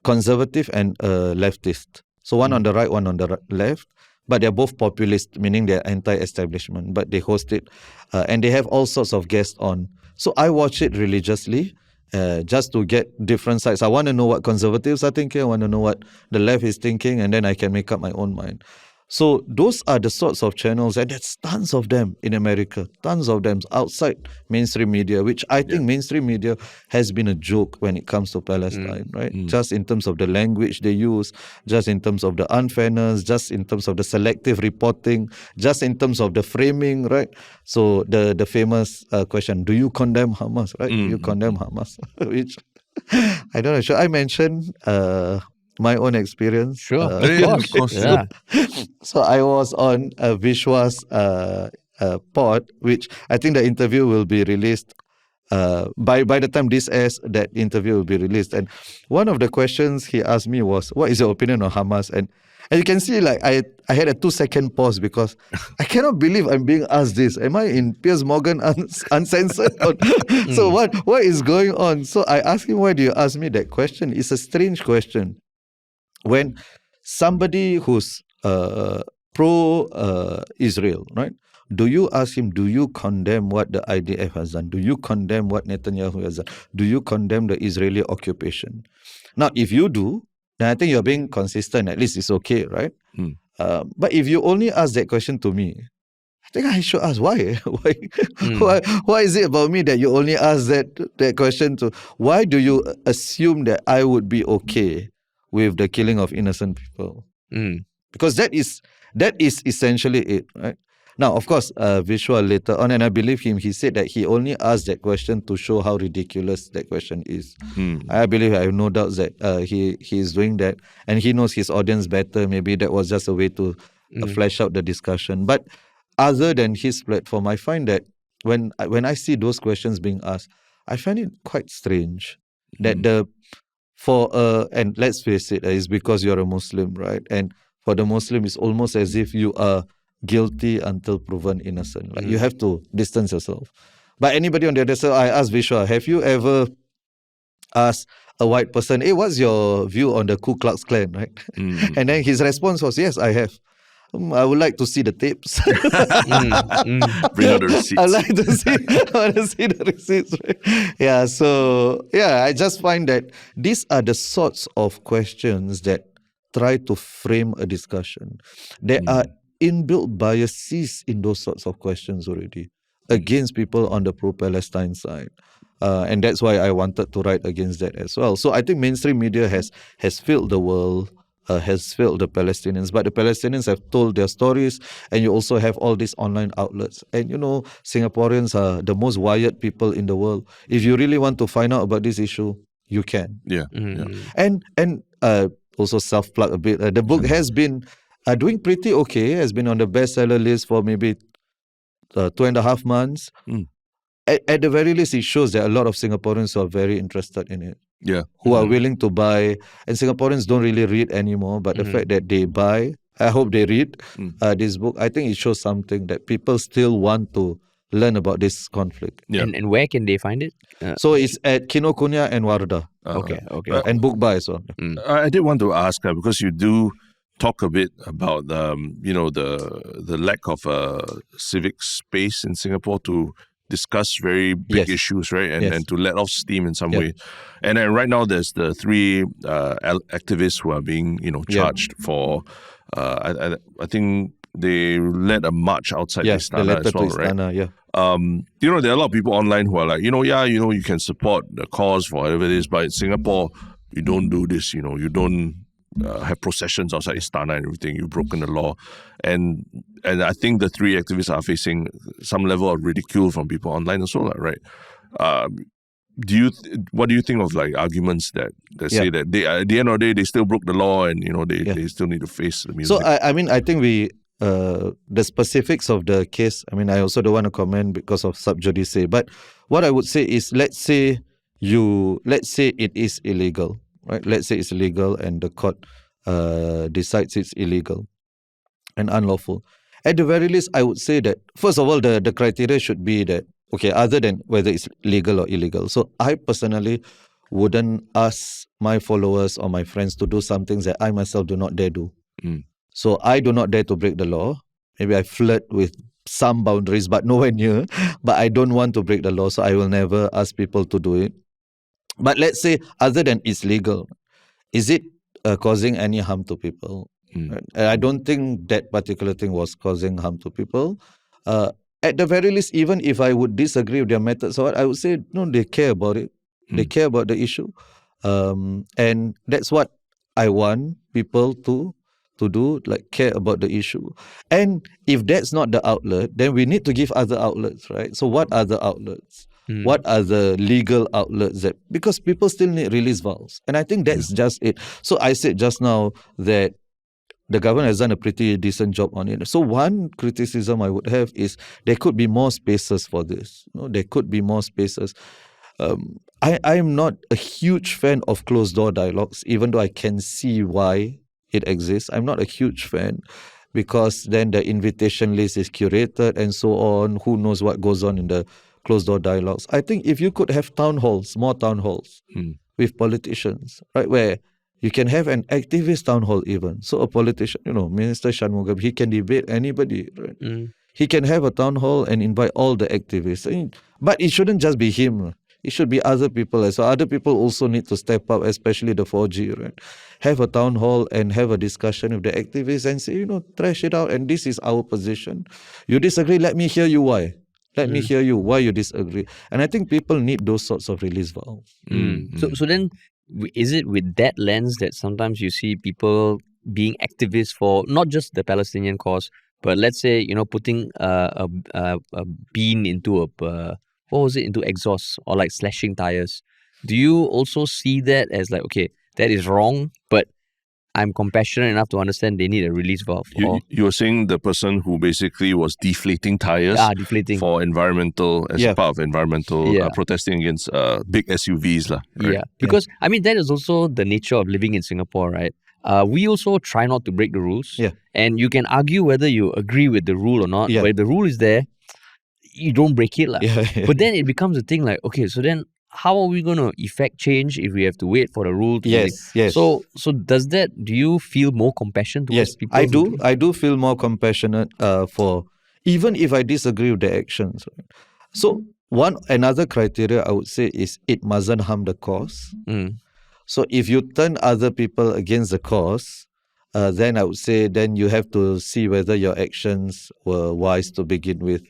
conservative and leftist. So one on the right, one on the left. But they're both populist, meaning they're anti-establishment. But they host it. And they have all sorts of guests on. So I watch it religiously just to get different sides. I want to know what conservatives are thinking. I want to know what the left is thinking. And then I can make up my own mind. So those are the sorts of channels, and there's tons of them in America, tons of them outside mainstream media, which I think mainstream media has been a joke when it comes to Palestine, right? Just in terms of the language they use, just in terms of the unfairness, just in terms of the selective reporting, just in terms of the framing, right? So the famous question, do you condemn Hamas, right? You condemn Hamas, which I don't know, should I mention my own experience?
Sure,
of course.
Yeah.
So I was on Vishwa's pod, which I think the interview will be released by the time this airs. That interview will be released, and one of the questions he asked me was, "What is your opinion on Hamas?" And you can see, like, I had a 2-second pause because I cannot believe I'm being asked this. Am I in Piers Morgan uncensored? So what is going on? So I asked him, "Why do you ask me that question?" It's a strange question. When somebody who's pro-Israel, right? Do you ask him, do you condemn what the IDF has done? Do you condemn what Netanyahu has done? Do you condemn the Israeli occupation? Now, if you do, then I think you're being consistent. At least it's okay, right? But if you only ask that question to me, I think I should ask why. Why is it about me that you only ask that question to? Why do you assume that I would be okay with the killing of innocent people? Because that is essentially it, right? Now, of course, Vishwa later on, and I believe him, he said that he only asked that question to show how ridiculous that question is. I believe, I have no doubts that he is doing that, and he knows his audience better. Maybe that was just a way to flesh out the discussion. But other than his platform, I find that when I see those questions being asked, I find it quite strange that and let's face it, it's because you're a Muslim, right? And for the Muslim, it's almost as if you are guilty until proven innocent. Like you have to distance yourself. But anybody on the other side, I asked Vishwa, have you ever asked a white person, hey, what's your view on the Ku Klux Klan, right? And then his response was, yes, I have. I would like to see the tapes.
Bring out the receipts.
I want to see the receipts. Right? Yeah, so I just find that these are the sorts of questions that try to frame a discussion. There are inbuilt biases in those sorts of questions already against people on the pro-Palestine side. And that's why I wanted to write against that as well. So I think mainstream media has filled the world, has failed the Palestinians, but the Palestinians have told their stories, and you also have all these online outlets. And Singaporeans are the most wired people in the world. If you really want to find out about this issue, you can.
Yeah.
And also self-plug a bit. The book has been doing pretty okay. Has been on the bestseller list for maybe 2.5 months. At the very least, it shows that a lot of Singaporeans are very interested in it.
Yeah.
Who are willing to buy. And Singaporeans don't really read anymore, but the fact that they buy, I hope they read this book, I think it shows something that people still want to learn about this conflict.
Yeah. And where can they find it?
So it's at Kinokuniya and Wardah.
Okay.
And Book Buy as well.
I did want to ask, because you do talk a bit about the lack of civic space in Singapore to discuss very big issues, right? And to let off steam in some way. And then right now there's the 3 activists who are being charged for I think they led a march outside Istana as well, right?
Yeah.
There are a lot of people online who are like, you can support the cause for whatever it is, but in Singapore you don't do this, you don't have processions outside Istana and everything. You've broken the law, and I think the 3 activists are facing some level of ridicule from people online as well, right? What do you think of like arguments that say that they, at the end of the day, they still broke the law and they still need to face the music?
So I think the specifics of the case, I also don't want to comment because of sub judice, but what I would say is, let's say it is illegal. Right? Let's say it's illegal and the court decides it's illegal and unlawful. At the very least, I would say that, first of all, the criteria should be that, okay, other than whether it's legal or illegal. So I personally wouldn't ask my followers or my friends to do some things that I myself do not dare do. So I do not dare to break the law. Maybe I flirt with some boundaries, but nowhere near. But I don't want to break the law, so I will never ask people to do it. But let's say, other than it's legal, is it causing any harm to people? Right? And I don't think that particular thing was causing harm to people. At the very least, even if I would disagree with their methods, I would say, no, they care about it. They care about the issue. And that's what I want people to do, like care about the issue. And if that's not the outlet, then we need to give other outlets, right? So what are the outlets? What are the legal outlets that, because people still need release valves. And I think that's just it. So I said just now that the government has done a pretty decent job on it. So one criticism I would have is there could be more spaces for this. There could be more spaces. I am not a huge fan of closed door dialogues, even though I can see why it exists. I'm not a huge fan because then the invitation list is curated and so on. Who knows what goes on in the closed door dialogues? I think if you could have town halls, more town halls with politicians, right, where you can have an activist town hall even. So a politician, Minister Shanmugam, he can debate anybody, right? He can have a town hall and invite all the activists. But it shouldn't just be him. It should be other people as well. Other people also need to step up, especially the 4G, right? Have a town hall and have a discussion with the activists and say, thrash it out. And this is our position. You disagree, let me hear you why. Let me hear you why you disagree. And I think people need those sorts of release valves.
So then, is it with that lens that sometimes you see people being activists for not just the Palestinian cause, but let's say, putting a bean into into exhaust, or like slashing tires? Do you also see that as like, okay, that is wrong, but I'm compassionate enough to understand they need a release valve?
You were saying the person who basically was deflating tires for environmental, as a part of environmental protesting against big SUVs. Right?
Yeah, because I mean, that is also the nature of living in Singapore, right? We also try not to break the rules.
Yeah.
And you can argue whether you agree with the rule or not.
Yeah.
But if the rule is there, you don't break it.
Yeah.
But then it becomes a thing like, okay, so then how are we going to effect change if we have to wait for the rule to
Yes.
So do you feel more compassion towards people?
I do. I do feel more compassionate for, even if I disagree with the actions. Right? So another criteria I would say is it mustn't harm the cause. So if you turn other people against the cause, then I would say then you have to see whether your actions were wise to begin with.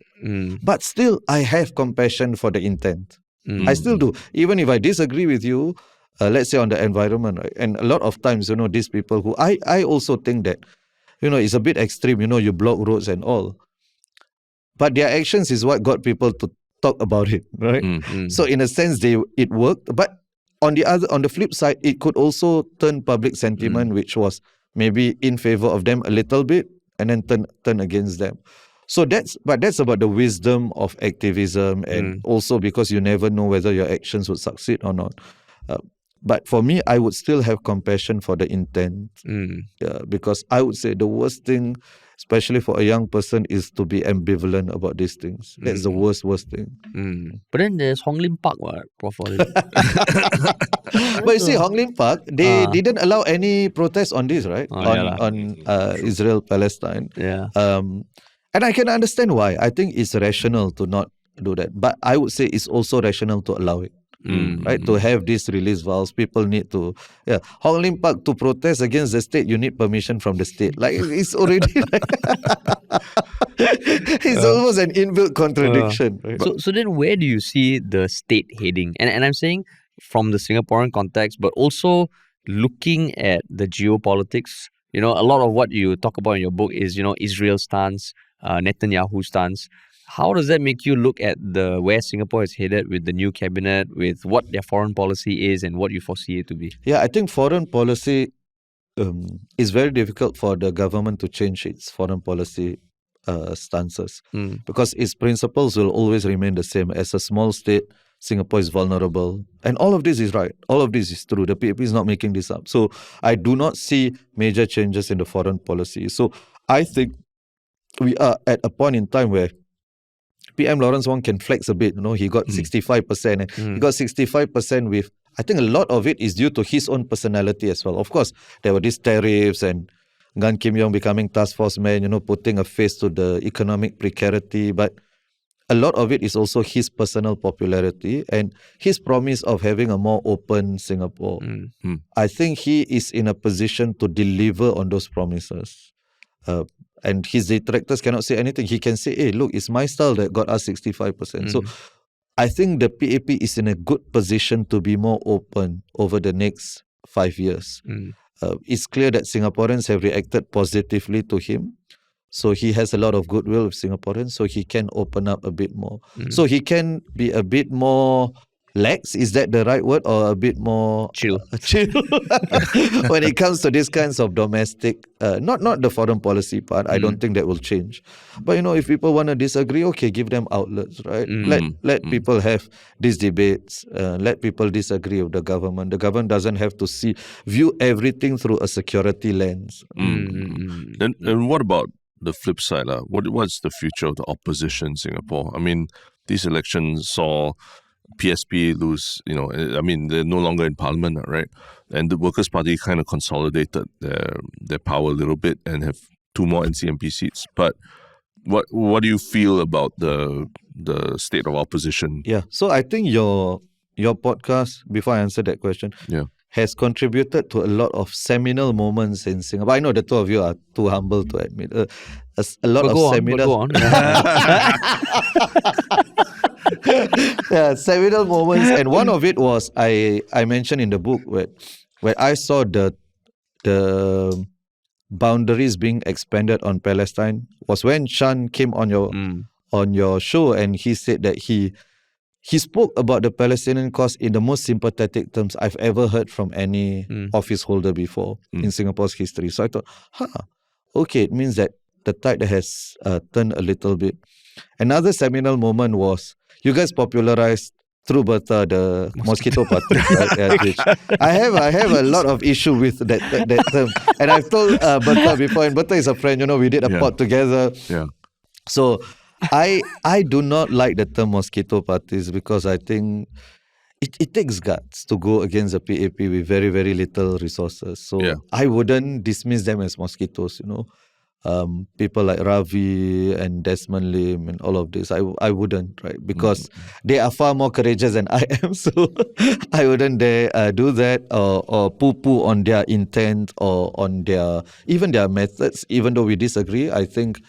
But still, I have compassion for the intent. I still do. Even if I disagree with you, let's say on the environment, right? And a lot of times, these people who, I also think that, it's a bit extreme, you block roads and all. But their actions is what got people to talk about it, right? So in a sense, it worked. But on the flip side, it could also turn public sentiment, which was maybe in favor of them a little bit, and then turn against them. So that's about the wisdom of activism, and also because you never know whether your actions would succeed or not. But for me, I would still have compassion for the intent, because I would say the worst thing, especially for a young person, is to be ambivalent about these things. That's the worst thing.
But then there's Hong Lim Park, Prof Walid.
But you see, Hong Lim Park, they didn't allow any protest on this, right? On Israel-Palestine.
Yeah.
And I can understand why. I think it's rational to not do that. But I would say it's also rational to allow it. Right? To have these release valves, people need to... Hong Lim Park, to protest against the state, you need permission from the state. Like, it's already... it's almost an inbuilt contradiction. Right?
So then where do you see the state heading? And I'm saying from the Singaporean context, but also looking at the geopolitics. A lot of what you talk about in your book is, Israel's stance, Netanyahu's stance. How does that make you look at where Singapore is headed with the new cabinet, with what their foreign policy is and what you foresee it to be?
Yeah, I think foreign policy is very difficult for the government to change its foreign policy stances, because its principles will always remain the same. As a small state, Singapore is vulnerable. And all of this is right. All of this is true. The PAP is not making this up. So I do not see major changes in the foreign policy. So I think we are at a point in time where PM Lawrence Wong can flex a bit. He got 65%. And he got 65% with, I think a lot of it is due to his own personality as well. Of course, there were these tariffs and Gan Kim Yong becoming task force man, putting a face to the economic precarity. But a lot of it is also his personal popularity and his promise of having a more open Singapore. I think he is in a position to deliver on those promises. And his detractors cannot say anything. He can say, hey, look, it's my style that got us 65%. So I think the PAP is in a good position to be more open over the next 5 years. It's clear that Singaporeans have reacted positively to him. So he has a lot of goodwill with Singaporeans, so he can open up a bit more. So he can be a bit more lax, is that the right word, or a bit more
chill
when it comes to these kinds of domestic, not the foreign policy part. I don't think that will change. But if people want to disagree, okay, give them outlets, right? Let people have these debates. Let people disagree with the government. The government doesn't have to view everything through a security lens.
And what about the flip side? What's the future of the opposition in Singapore? I mean, these elections saw PSP lose, they're no longer in parliament, right? And the Workers' Party kind of consolidated their power a little bit and have 2 more NCMP seats. But what do you feel about the state of opposition?
Yeah, so I think your podcast, before I answer that question, has contributed to a lot of seminal moments in Singapore. I know the two of you are too humble to admit. A lot of seminal... seminal moments, and one of it was I mentioned in the book where I saw the boundaries being expanded on Palestine was when Shan came on your show, and he said that he spoke about the Palestinian cause in the most sympathetic terms I've ever heard from any office holder before in Singapore's history. So I thought, okay, it means that the tide has turned a little bit. Another seminal moment was you guys popularized through Bertha the mosquito party. Right? I have a lot of issue with that term, and I've told Bertha before. And Bertha is a friend. We did a pod together. Yeah. So I do not like the term mosquito parties because I think it takes guts to go against the PAP with very, very little resources. So I wouldn't dismiss them as mosquitoes. People like Ravi and Desmond Lim and all of this, I wouldn't, right? Because they are far more courageous than I am, so I wouldn't dare do that or poo-poo on their intent or on even their methods. Even though we disagree, I think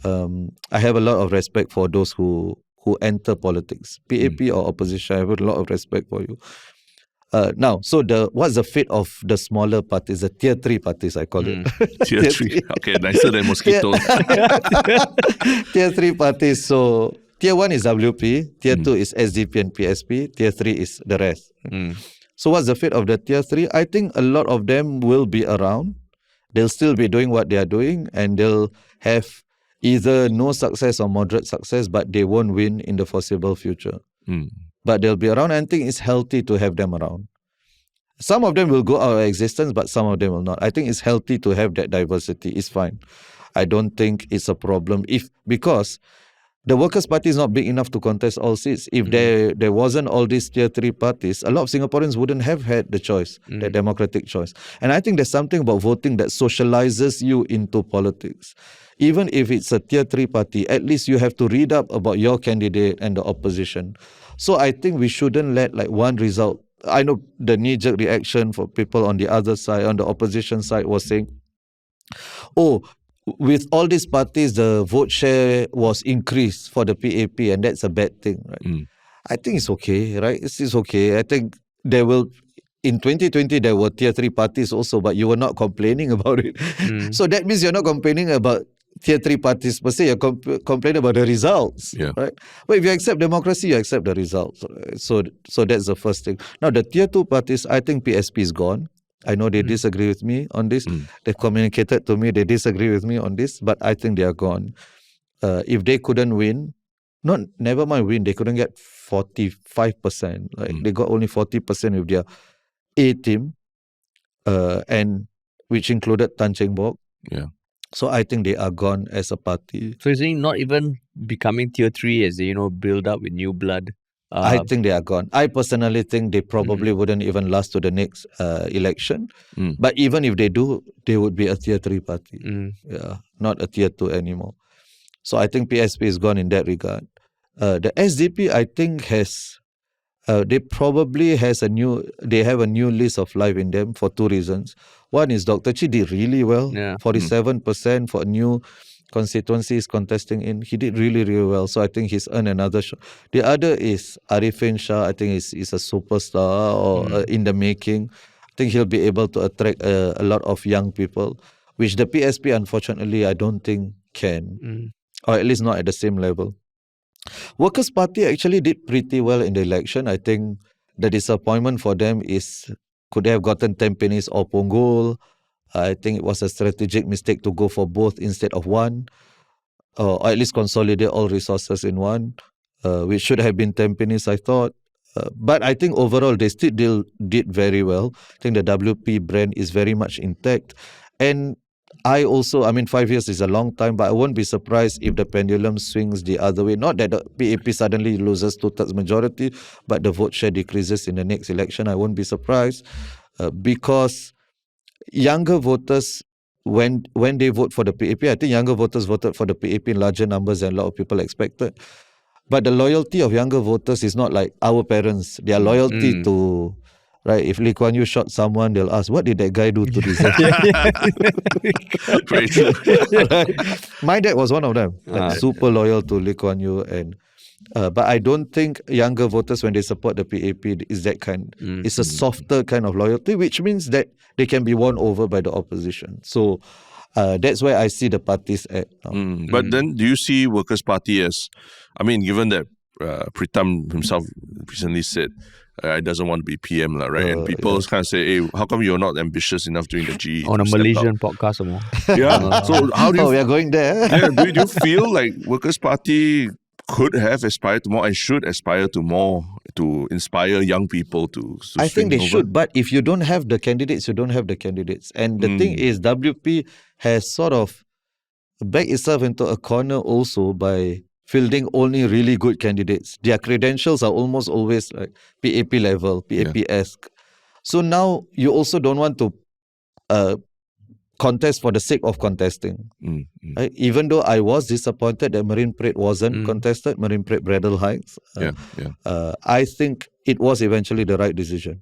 I have a lot of respect for those who enter politics, PAP or opposition. I have a lot of respect for you. Now, so what's the fate of the smaller parties, the tier 3 parties, I call it.
Tier 3, okay, nicer than mosquitoes.
Tier 3 parties, so tier 1 is WP, tier 2 is SDP and PSP, tier 3 is the rest. So what's the fate of the tier 3? I think a lot of them will be around. They'll still be doing what they are doing, and they'll have either no success or moderate success, but they won't win in the foreseeable future. But they'll be around, and I think it's healthy to have them around. Some of them will go out of existence, but some of them will not. I think it's healthy to have that diversity. It's fine. I don't think it's a problem because the Workers' Party is not big enough to contest all seats. If there wasn't all these tier 3 parties, a lot of Singaporeans wouldn't have had the choice, the democratic choice. And I think there's something about voting that socializes you into politics. Even if it's a tier 3 party, at least you have to read up about your candidate and the opposition. So I think we shouldn't let one result. I know the knee-jerk reaction for people on the other side, on the opposition side, was saying, with all these parties, the vote share was increased for the PAP, and that's a bad thing, right? I think it's okay, right? It's okay. I think in 2020, there were tier 3 parties also, but you were not complaining about it. So that means you're not complaining about tier 3 parties per se, you're complaining about the results, right? But if you accept democracy, you accept the results. Right? So that's the first thing. Now, the tier 2 parties, I think PSP is gone. I know they disagree with me on this. They've communicated to me they disagree with me on this, but I think they are gone. If they couldn't win, never mind win, they couldn't get 45%. Like they got only 40% with their A team, and which included Tan Cheng Bock. So I think they are gone as a party.
So you're saying not even becoming tier 3 as they, build up with new blood?
I think they are gone. I personally think they probably wouldn't even last to the next election. But even if they do, they would be a tier 3 party. Not a tier 2 anymore. So I think PSP is gone in that regard. The SDP, I think, has they probably have a new lease of life in them for two reasons. One is Dr. Chi did really well, 47% for a new constituency is contesting in. He did really, really well. So I think he's earned another shot. The other is Arifin Shah. I think is a superstar or in the making. I think he'll be able to attract a lot of young people, which the PSP, unfortunately, I don't think can, or at least not at the same level. Workers' Party actually did pretty well in the election. I think the disappointment for them is could they have gotten Tampines or Punggol. I think it was a strategic mistake to go for both instead of one, or at least consolidate all resources in one, which should have been Tampines, I thought. But I think overall they still did very well. I think the WP brand is very much intact. And I 5 years is a long time, but I won't be surprised if the pendulum swings the other way. Not that the PAP suddenly loses 2/3 majority, but the vote share decreases in the next election. I won't be surprised because younger voters, when they vote for the PAP, I think younger voters voted for the PAP in larger numbers than a lot of people expected. But the loyalty of younger voters is not like our parents. Their loyalty to, right, if Lee Kuan Yew shot someone, they'll ask, what did that guy do to deserve it?
Very true.
Right? My dad was one of them, super loyal to Lee Kuan Yew. But I don't think younger voters, when they support the PAP, is that kind. It's a softer kind of loyalty, which means that they can be won over by the opposition. So that's where I see the parties at now.
But then do you see Workers' Party as, given that Pritam himself recently said he doesn't want to be PM, right? And people kind of say, hey, how come you're not ambitious enough during the GE?
On a Malaysian podcast or more.
Yeah. So how do you...
we are going there.
do you feel like Workers' Party could have aspired to more and should aspire to more to inspire young people to
I think they
over?
should, but if you don't have the candidates, you don't have the candidates. And the thing is, WP has sort of backed itself into a corner also by fielding only really good candidates. Their credentials are almost always like PAP level, PAP-esque. So now you also don't want to contest for the sake of contesting. Right? Even though I was disappointed that Marine Parade wasn't contested, Marine Parade Bradle Heights, I think it was eventually the right decision.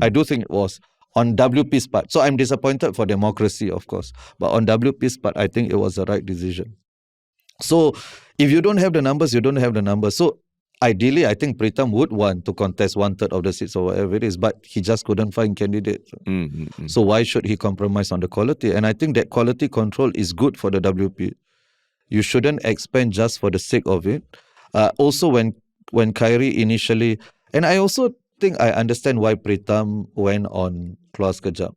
I do think it was on WP's part. So I'm disappointed for democracy, of course. But on WP's part, I think it was the right decision. So if you don't have the numbers, you don't have the numbers. So ideally, I think Pritam would want to contest 1/3 of the seats or whatever it is, but he just couldn't find candidates. So why should he compromise on the quality? And I think that quality control is good for the WP. You shouldn't expand just for the sake of it. Also, when Khairi initially, and I also think I understand why Pritam went on Keluar Sekejap.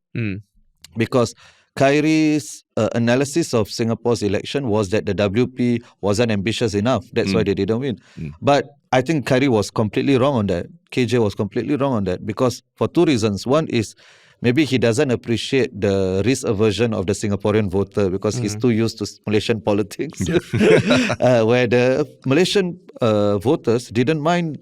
Because Khairi's analysis of Singapore's election was that the WP wasn't ambitious enough. That's why they didn't win. But I think Khairi was completely wrong on that. KJ was completely wrong on that because for two reasons. One is maybe he doesn't appreciate the risk aversion of the Singaporean voter because he's too used to Malaysian politics, where the Malaysian voters didn't mind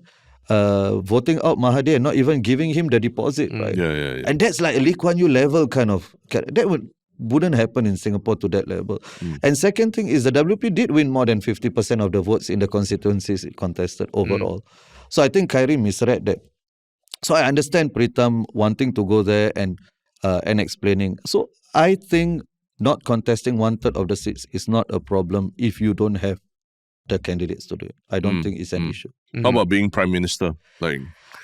voting out Mahathir and not even giving him the deposit, right?
Yeah.
And that's like a Lee Kuan Yew level kind of... That wouldn't happen in Singapore to that level. And second thing is the WP did win more than 50% of the votes in the constituencies it contested overall. So I think Khairi misread that. So I understand Pritam wanting to go there and explaining. So I think not contesting 1/3 of the seats is not a problem if you don't have the candidates to do it. I don't think it's an issue.
How about being Prime Minister?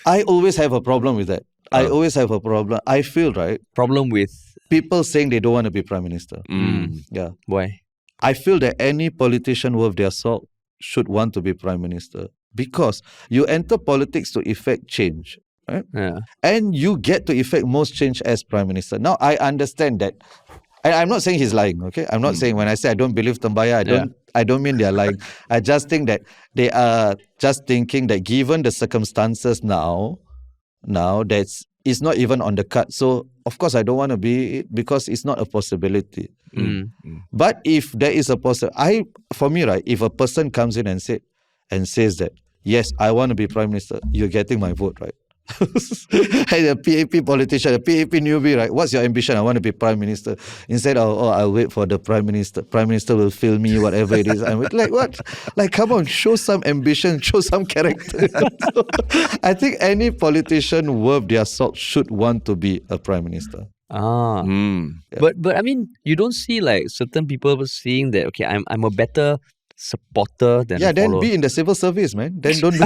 I always have a problem with that. I always have a problem. I feel, right?
Problem with?
People saying they don't want to be Prime Minister. Yeah.
Why?
I feel that any politician worth their salt should want to be Prime Minister because you enter politics to effect change, right?
Yeah.
And you get to effect most change as Prime Minister. Now, I understand that. And I'm not saying he's lying, okay? I'm not saying when I say I don't believe Tambaya, I don't mean they're lying. I just think that they are just thinking that given the circumstances now it's not even on the card. So, of course, I don't want to be it because it's not a possibility. But if there is a possibility, for me, right, if a person comes in and says that, yes, I want to be Prime Minister, you're getting my vote, right? Hey, a PAP politician, a PAP newbie, right? What's your ambition? I want to be prime minister. Instead of, I'll wait for the prime minister. Prime minister will fill me, whatever it is. I'm like, what? Like, come on, show some ambition, show some character. So, I think any politician worth their salt should want to be a prime minister.
But I mean, you don't see like certain people seeing that, okay, I'm a better supporter than a
then
follower.
be in the civil service, man. Then don't be.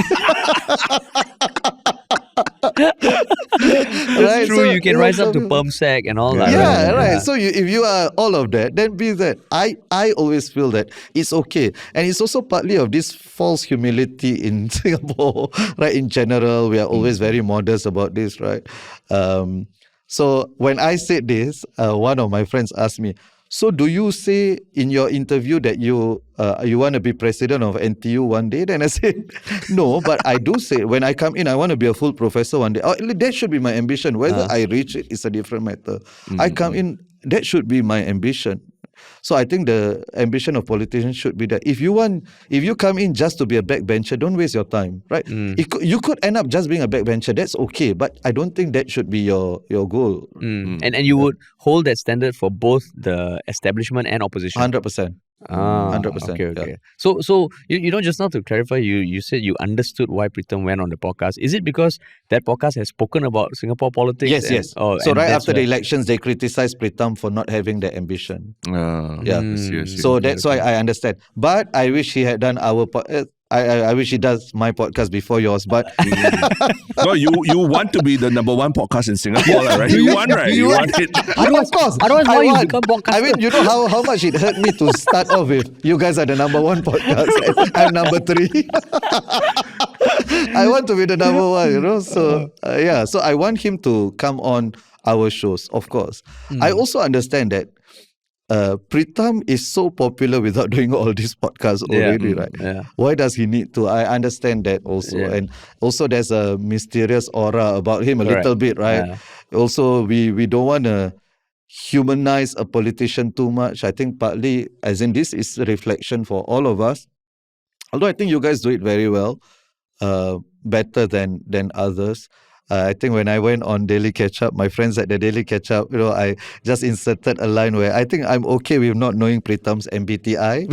That's true. You can rise up to perm sec and all that.
Yeah, right. So if you are all of that, then be that. I always feel that it's okay. And it's also partly of this false humility in Singapore, right? In general, we are always very modest about this, right? So when I said this, one of my friends asked me, so do you say in your interview that you want to be president of NTU one day? Then I said, no, but I do say when I come in, I want to be a full professor one day. That should be my ambition. Whether I reach it is a different matter. I come in, that should be my ambition. So I think the ambition of politicians should be that if you come in just to be a backbencher, don't waste your time, right? You could end up just being a backbencher. That's okay, but I don't think that should be your goal.
And you would hold that standard for both the establishment and opposition.
100%. 100%.
Okay.
Yeah.
So you know, just now to clarify, you said you understood why Pritam went on the podcast. Is it because that podcast has spoken about Singapore politics?
Yes. So right after the elections, they criticized Pritam for not having that ambition.
Yes.
So that's why I understand. But I wish he had done our I wish he does my podcast before yours. But
No, you want to be the number one podcast in Singapore, right? You want, right? You want it.
Of course.
Otherwise,
I
why you
want.
become podcaster?
I mean, you know how much it hurt me to start off with. You guys are the number one podcast. I'm number 3. I want to be the number one, you know. So So I want him to come on our shows, of course. I also understand that Pritam is so popular without doing all these podcasts already, right?
Yeah.
Why does he need to? I understand that also.
Yeah.
And also there's a mysterious aura about him a little bit, right?
Yeah.
Also, we don't want to humanize a politician too much. I think partly, as in this is a reflection for all of us. Although I think you guys do it very well, better than others. I think when I went on Daily Catch Up, my friends at the Daily Catch Up, you know, I just inserted a line where I think I'm okay with not knowing Pritam's MBTI.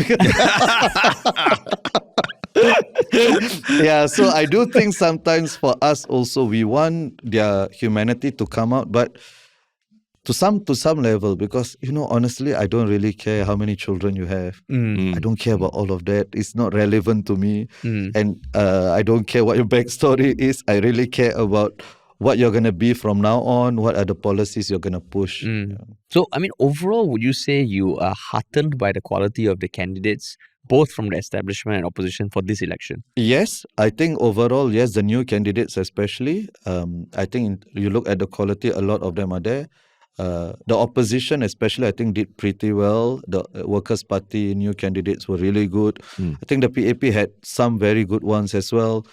So I do think sometimes for us also, we want their humanity to come out, but to some level, because, you know, honestly, I don't really care how many children you have. I don't care about all of that. It's not relevant to me. And I don't care what your backstory is. I really care about what you're going to be from now on, what are the policies you're going to push.
So, I mean, overall, would you say you are heartened by the quality of the candidates, both from the establishment and opposition, for this election?
Yes, I think overall, yes, the new candidates especially. I think you look at the quality, a lot of them are there. The opposition especially, I think, did pretty well. The Workers' Party new candidates were really good. I think the PAP had some very good ones as well.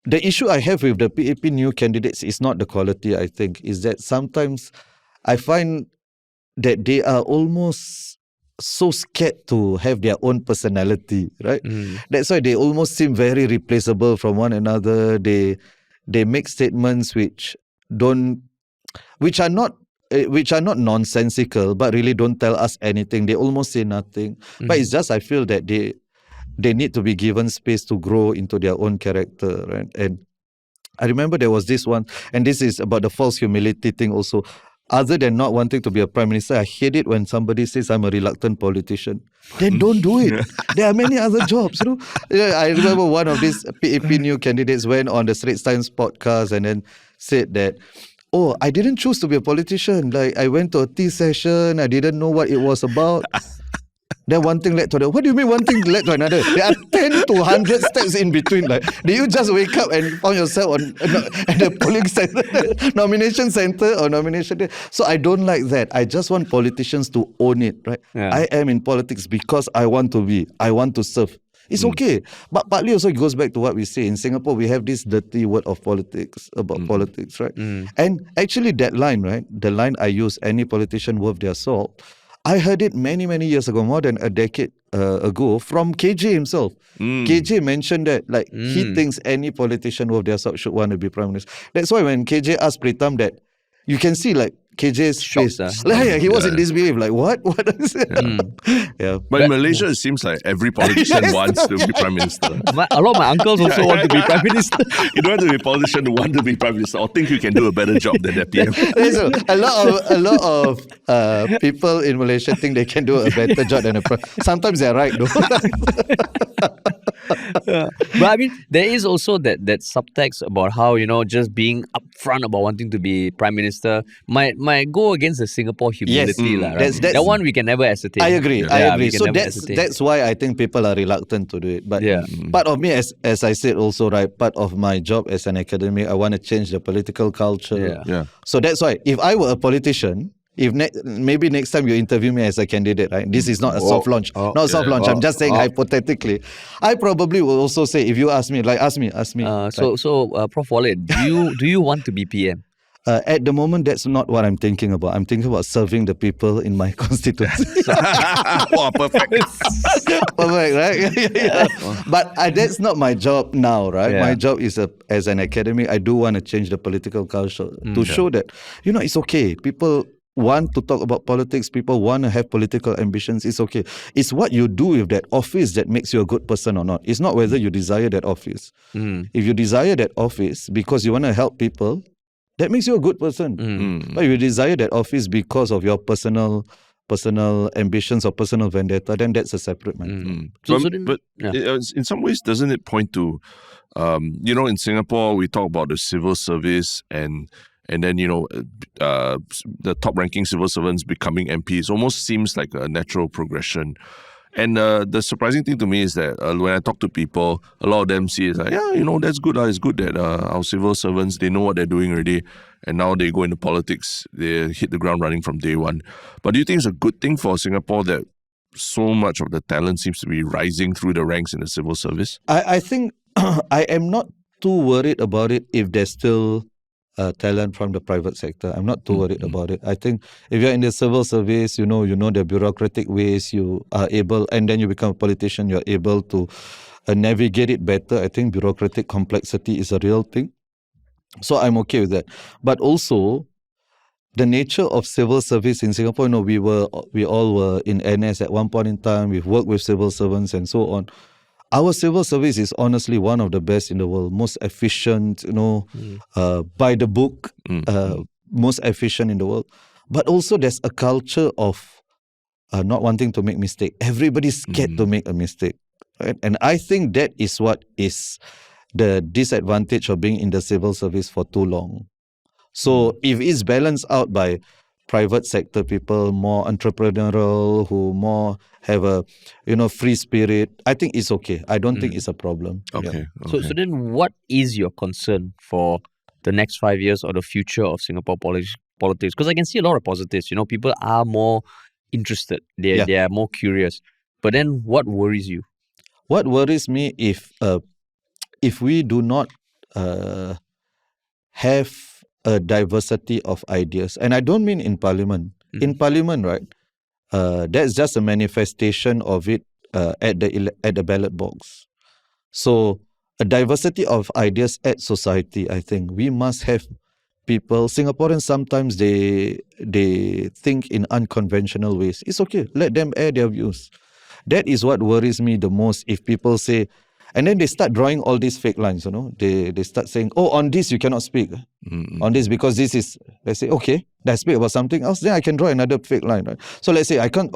The issue I have with the PAP new candidates is not the quality, I think, is that sometimes I find that they are almost so scared to have their own personality, right? That's why they almost seem very replaceable from one another. They make statements which are not nonsensical, but really don't tell us anything. They almost say nothing. But it's just, I feel that they need to be given space to grow into their own character, right? And I remember there was this one, and this is about the false humility thing also. Other than not wanting to be a prime minister, I hate it when somebody says I'm a reluctant politician. Then don't do it. There are many other jobs, you know. I remember one of these PAP new candidates went on the Straits Times podcast and then said that, oh, I didn't choose to be a politician. Like, I went to a tea session. I didn't know what it was about. Then one thing led to another. What do you mean one thing led to another? There are 10 to 100 steps in between. Like, did you just wake up and found yourself at the polling center, nomination center or nomination day? So I don't like that. I just want politicians to own it, right?
Yeah.
I am in politics because I want to serve. It's okay. But partly also it goes back to what we say. In Singapore, we have this dirty word of politics, about politics, right? And actually that line, right? The line I use, any politician worth their salt, I heard it many, many years ago, more than a decade ago from KJ himself. KJ mentioned that he thinks any politician worth their salt should want to be prime minister. That's why when KJ asked Pritam that, you can see KJ's face. He was in disbelief. What? What is it?
But in Malaysia, it seems like every politician wants to be prime minister.
A lot of my uncles also want to be prime minister.
You don't have to be a politician to want to be prime minister or think you can do a better job than that PM.
A lot of people in Malaysia think they can do a better job than a prime. Sometimes they're right, though.
But I mean, there is also that subtext about how, just being upfront about wanting to be prime minister might go against the Singapore humility.
Yes,
that one we can never ascertain.
I agree. So that's why I think people are reluctant to do it. But part of me, as I said also, right, part of my job as an academic, I want to change the political culture. So that's why if I were a politician, if maybe next time you interview me as a candidate, right? This is not a soft launch. I'm just saying hypothetically. I probably will also say, if you ask me, ask me.
So Prof Walid, do you want to be PM?
At the moment, that's not what I'm thinking about. I'm thinking about serving the people in my constituency.
Wow, perfect.
Perfect, right? But that's not my job now, right? My job is as an academic, I do want to change the political culture to show that, it's okay. People want to talk about politics. People want to have political ambitions. It's okay. It's what you do with that office that makes you a good person or not. It's not whether you desire that office. If you desire that office because you want to help people, that makes you a good person. But if you desire that office because of your personal ambitions or personal vendetta, then that's a separate matter.
But in some ways, doesn't it point to, in Singapore, we talk about the civil service and then, the top-ranking civil servants becoming MPs. Almost seems like a natural progression. And the surprising thing to me is that when I talk to people, a lot of them see it like, that's good. It's good that our civil servants, they know what they're doing already. And now they go into politics. They hit the ground running from day one. But do you think it's a good thing for Singapore that so much of the talent seems to be rising through the ranks in the civil service?
I think I am not too worried about it if there's still talent from the private sector. I'm not too worried about it. I think if you're in the civil service, you know the bureaucratic ways, you are able, and then you become a politician, you're able to navigate it better. I think bureaucratic complexity is a real thing. So I'm okay with that. But also, the nature of civil service in Singapore, we all were in NS at one point in time. We've worked with civil servants and so on. Our civil service is honestly one of the best in the world, most efficient, by the book, most efficient in the world. But also there's a culture of not wanting to make mistake. Everybody's scared to make a mistake. Right? And I think that is what is the disadvantage of being in the civil service for too long. So if it's balanced out by private sector people, more entrepreneurial, who more have a free spirit, I think it's okay. I don't think it's a problem.
Okay.
So then what is your concern for the next 5 years or the future of Singapore politics? Because I can see a lot of positives. People are more interested. They are more curious. But then what worries you?
What worries me if we do not have a diversity of ideas, and I don't mean in Parliament. In Parliament, right? That's just a manifestation of it at the ballot box. So a diversity of ideas at society. I think we must have people. Singaporeans sometimes they think in unconventional ways. It's okay. Let them air their views. That is what worries me the most. If people say. And then they start drawing all these fake lines, They start saying, on this you cannot speak. On this, because this is, let's say, okay, let's speak about something else, then I can draw another fake line, right? So let's say you can't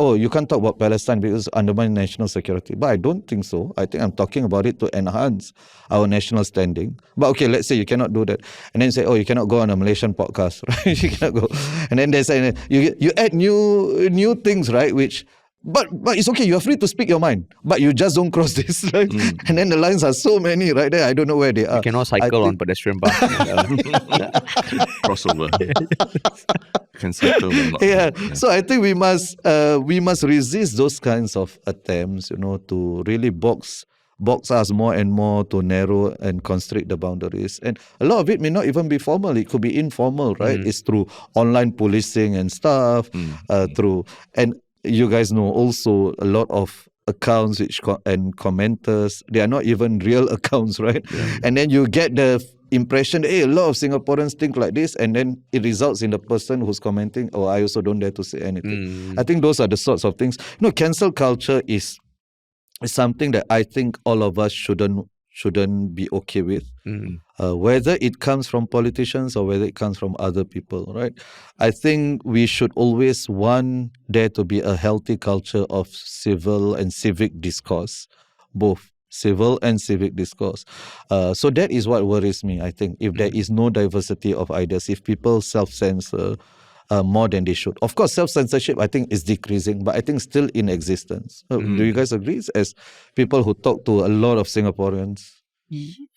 talk about Palestine because undermine national security. But I don't think so. I think I'm talking about it to enhance our national standing. But okay, let's say you cannot do that. And then say, you cannot go on a Malaysian podcast, right? You cannot go. And then they say, you add new things, right? But it's okay, you're free to speak your mind, but you just don't cross this, right? And then the lines are so many, right there, I don't know where they are.
You cannot cycle on pedestrian path.
Crossover. Can cycle but not.
So I think we must resist those kinds of attempts, to really box us more and more, to narrow and constrict the boundaries. And a lot of it may not even be formal. It could be informal, right? It's through online policing and stuff, and you guys know also a lot of accounts and commenters. They are not even real accounts, right? Yeah. And then you get the impression that, hey, a lot of Singaporeans think like this, and then it results in the person who's commenting, oh, I also don't dare to say anything. I think those are the sorts of things. Cancel culture is something that I think all of us shouldn't be okay with, whether it comes from politicians or whether it comes from other people, right? I think we should always want there to be a healthy culture of civil and civic discourse, both civil and civic discourse. So that is what worries me, I think. If there is no diversity of ideas, if people self-censor more than they should. Of course, self-censorship, I think, is decreasing, but I think still in existence. Do you guys agree? As people who talk to a lot of Singaporeans.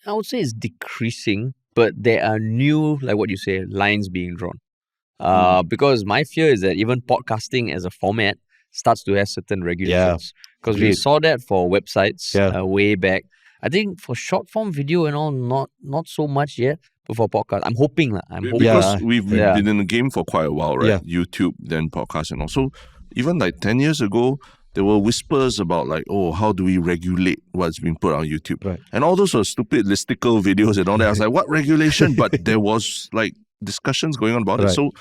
I would say it's decreasing, but there are new, like what you say, lines being drawn. Because my fear is that even podcasting as a format starts to have certain regulations. Because we saw that for websites way back. I think for short form video and all, not so much yet. But for podcast, I'm hoping.
Because we've been in the game for quite a while, right? Yeah. YouTube, then podcast, and also even like 10 years ago, there were whispers about like, oh, how do we regulate what's being put on YouTube? Right. And all those are stupid listicle videos and all that. I was like, what regulation? But there was like discussions going on about it. So,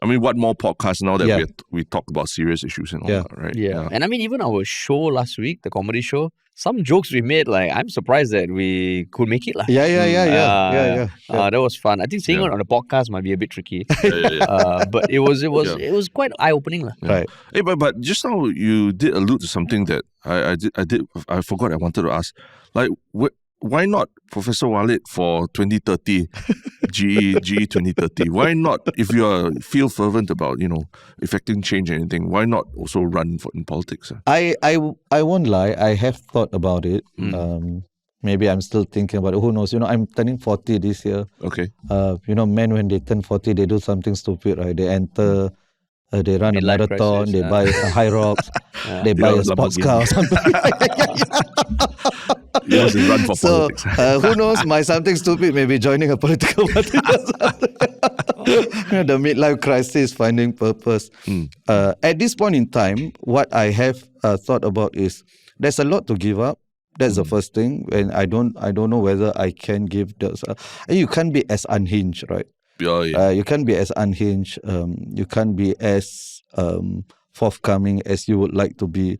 I mean, what more podcasts now that we talk about serious issues and all that, right?
Yeah. And I mean, even our show last week, the comedy show, some jokes we made, like, I'm surprised that we could make it.
Yeah.
That was fun. I think saying it on a podcast might be a bit tricky. But it was quite eye-opening.
Right.
Hey, but just now you did allude to something that I forgot I wanted to ask. Like, why not Professor Walid for 2030, GE 2030? Why not, if you feel fervent about, effecting change or anything, why not also run in politics?
I won't lie, I have thought about it. Maybe I'm still thinking about it. Who knows? I'm turning 40 this year.
Okay.
Men, when they turn 40, they do something stupid, right? They enter... they run a marathon, they buy a high rocks, they buy a sports car or something.
Run for politics.
Who knows? My something stupid may be joining a political party or something. The midlife crisis, finding purpose. At this point in time, what I have thought about is there's a lot to give up. That's the first thing, and I don't know whether I can give those. You can't be as unhinged, right? You can't be as unhinged. You can't be as forthcoming as you would like to be.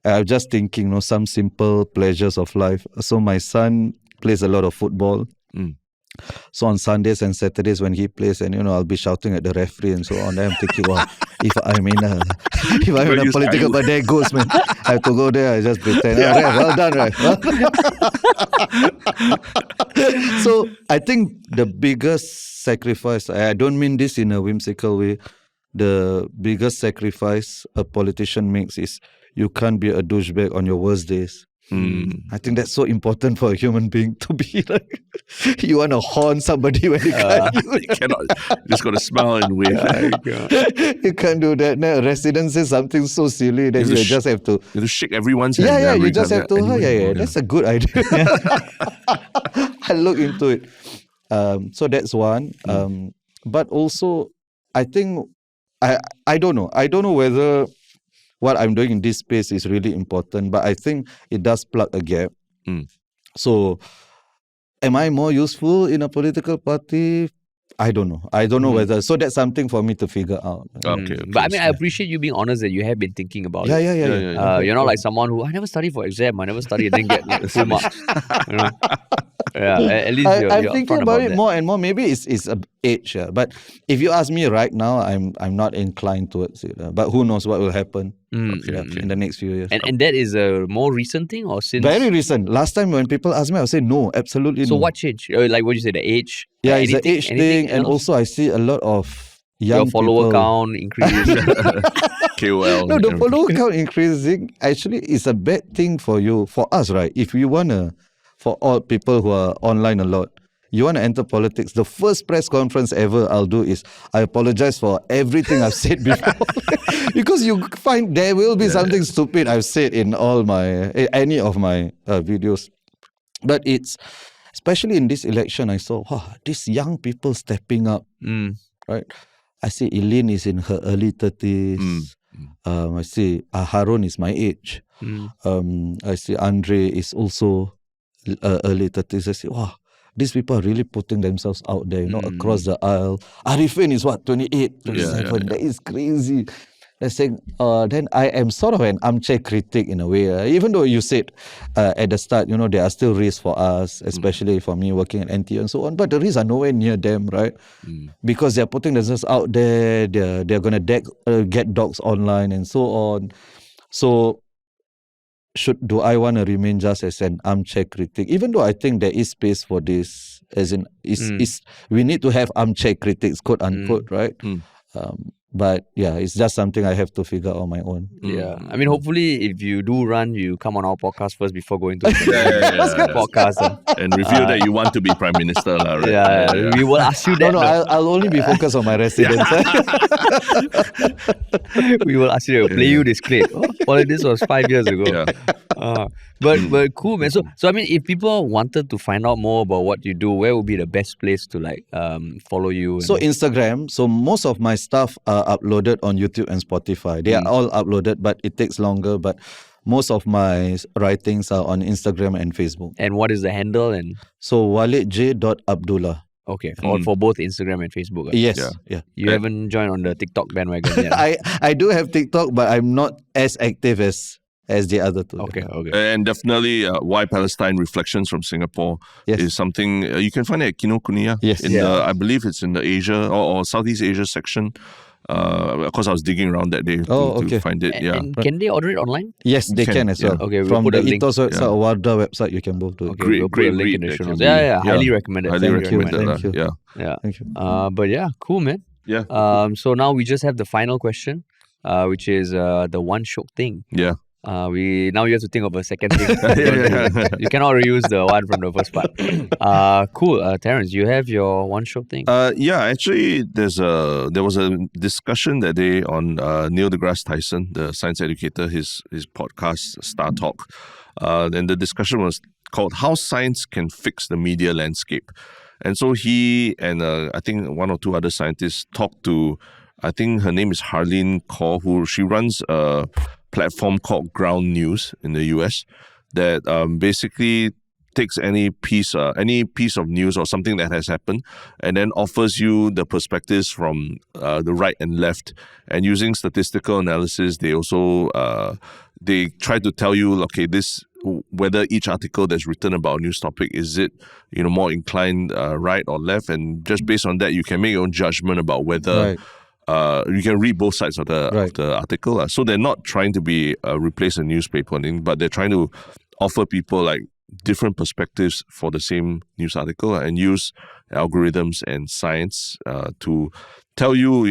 I'm just thinking, some simple pleasures of life. So my son plays a lot of football. So on Sundays and Saturdays when he plays, and I'll be shouting at the referee and so on. I'm thinking, wow, if I'm in a political, but there goes, man. I have to go there. I just pretend. Okay, well done, right? So I think the biggest sacrifice, I don't mean this in a whimsical way, the biggest sacrifice a politician makes is you can't be a douchebag on your worst days. I think that's so important for a human being to be like, you want to horn somebody when you can't.
You cannot. You just got to smile and wave.
You can't do that. Now, resident says something so silly that you just have to.
You have to shake everyone's hand.
You just have to. That's a good idea. I look into it. So that's one. But also, I think, I don't know. I don't know whether what I'm doing in this space is really important, but I think it does plug a gap. So, am I more useful in a political party? I don't know. I don't know whether. So that's something for me to figure out.
Okay.
But I mean, I appreciate you being honest that you have been thinking about it.
Yeah.
You're not like someone who, I never studied for exam. I never studied. I didn't get like full marks. At least
I'm thinking about it more and more. Maybe it's a age. But if you ask me right now, I'm not inclined towards it. But who knows what will happen in the next few years.
And that is a more recent thing or since?
Very recent. Last time when people ask me, I'll say no, absolutely no.
So what changed? Like what you say, the age?
Yeah, it's the age thing. And also I see a lot of young
follower
people.
count increasing.
KOL.
No, the follower count increasing actually is a bad thing for you, for us, right? If you want to, for all people who are online a lot, you want to enter politics, the first press conference ever I'll do is, I apologize for everything I've said before. Because you find there will be something stupid I've said in any of my videos. But it's, especially in this election, I saw, these young people stepping up, right? I see Eileen is in her early 30s. I see Harun is my age. I see Andre is also early 30s. I say, wow, these people are really putting themselves out there, across the aisle. Arifin is what, 28, 27? That is crazy. I saying, then I am sort of an armchair critic in a way. Even though you said at the start, there are still risks for us, especially for me working at NTU and so on. But the risks are nowhere near them, right? Because they're putting themselves out there. They're going to get dogs online and so on. So do I want to remain just as an armchair critic? Even though I think there is space for this, as in, we need to have armchair critics, quote unquote, right? But yeah, it's just something I have to figure out on my own.
Yeah. I mean, hopefully, if you do run, you come on our podcast first before going to the podcast.
And reveal that you want to be Prime Minister. Right?
Yeah, we will ask you that.
No, I'll only be focused on my residence.
We will ask you to play you this clip. Well, this was 5 years ago. But cool, man. So I mean, if people wanted to find out more about what you do, where would be the best place to follow you?
So Instagram. So most of my stuff are uploaded on YouTube and Spotify. They are all uploaded, but it takes longer. But most of my writings are on Instagram and Facebook.
And what is the handle? And
so walidj.abdullah.
Okay, for both Instagram and Facebook.
Yes. Yeah.
You haven't joined on the TikTok bandwagon yet?
I do have TikTok, but I'm not as active as the other two.
Okay.
And definitely, Why Palestine Reflections from Singapore is something you can find it at Kinokuniya.
Yes.
I believe it's in the Asia or Southeast Asia section. Of course, I was digging around that day to find it.
And can they order it online?
Yes, they can as well.
Okay, we'll
from
put
the
a link.
Ethos website or Wardah website, you can both do it.
Okay, we'll put a link in the show notes. Yeah, highly recommended.
Highly
Thank
recommended.
you.
Yeah.
Thank you.
But yeah, cool, man.
Yeah.
So now we just have the final question, which is the one Shiok Thing.
Yeah.
Now you have to think of a second thing. You cannot reuse the one from the first part. Cool. Terence, you have your one Shiok Thing?
Actually, there was a discussion that day on Neil deGrasse Tyson, the science educator, his podcast Star Talk. And the discussion was called How Science Can Fix the Media Landscape. And so he and I think one or two other scientists talked to, I think her name is Harleen Kaur, who she runs a platform called Ground News in the US that basically takes any piece of news or something that has happened and then offers you the perspectives from the right and left. And using statistical analysis, they also they try to tell you, okay, whether each article that's written about a news topic, is it more inclined right or left, and just based on that you can make your own judgment about whether you can read both sides of the article. So they're not trying to replace a newspaper, but they're trying to offer people like different perspectives for the same news article and use algorithms and science to tell you,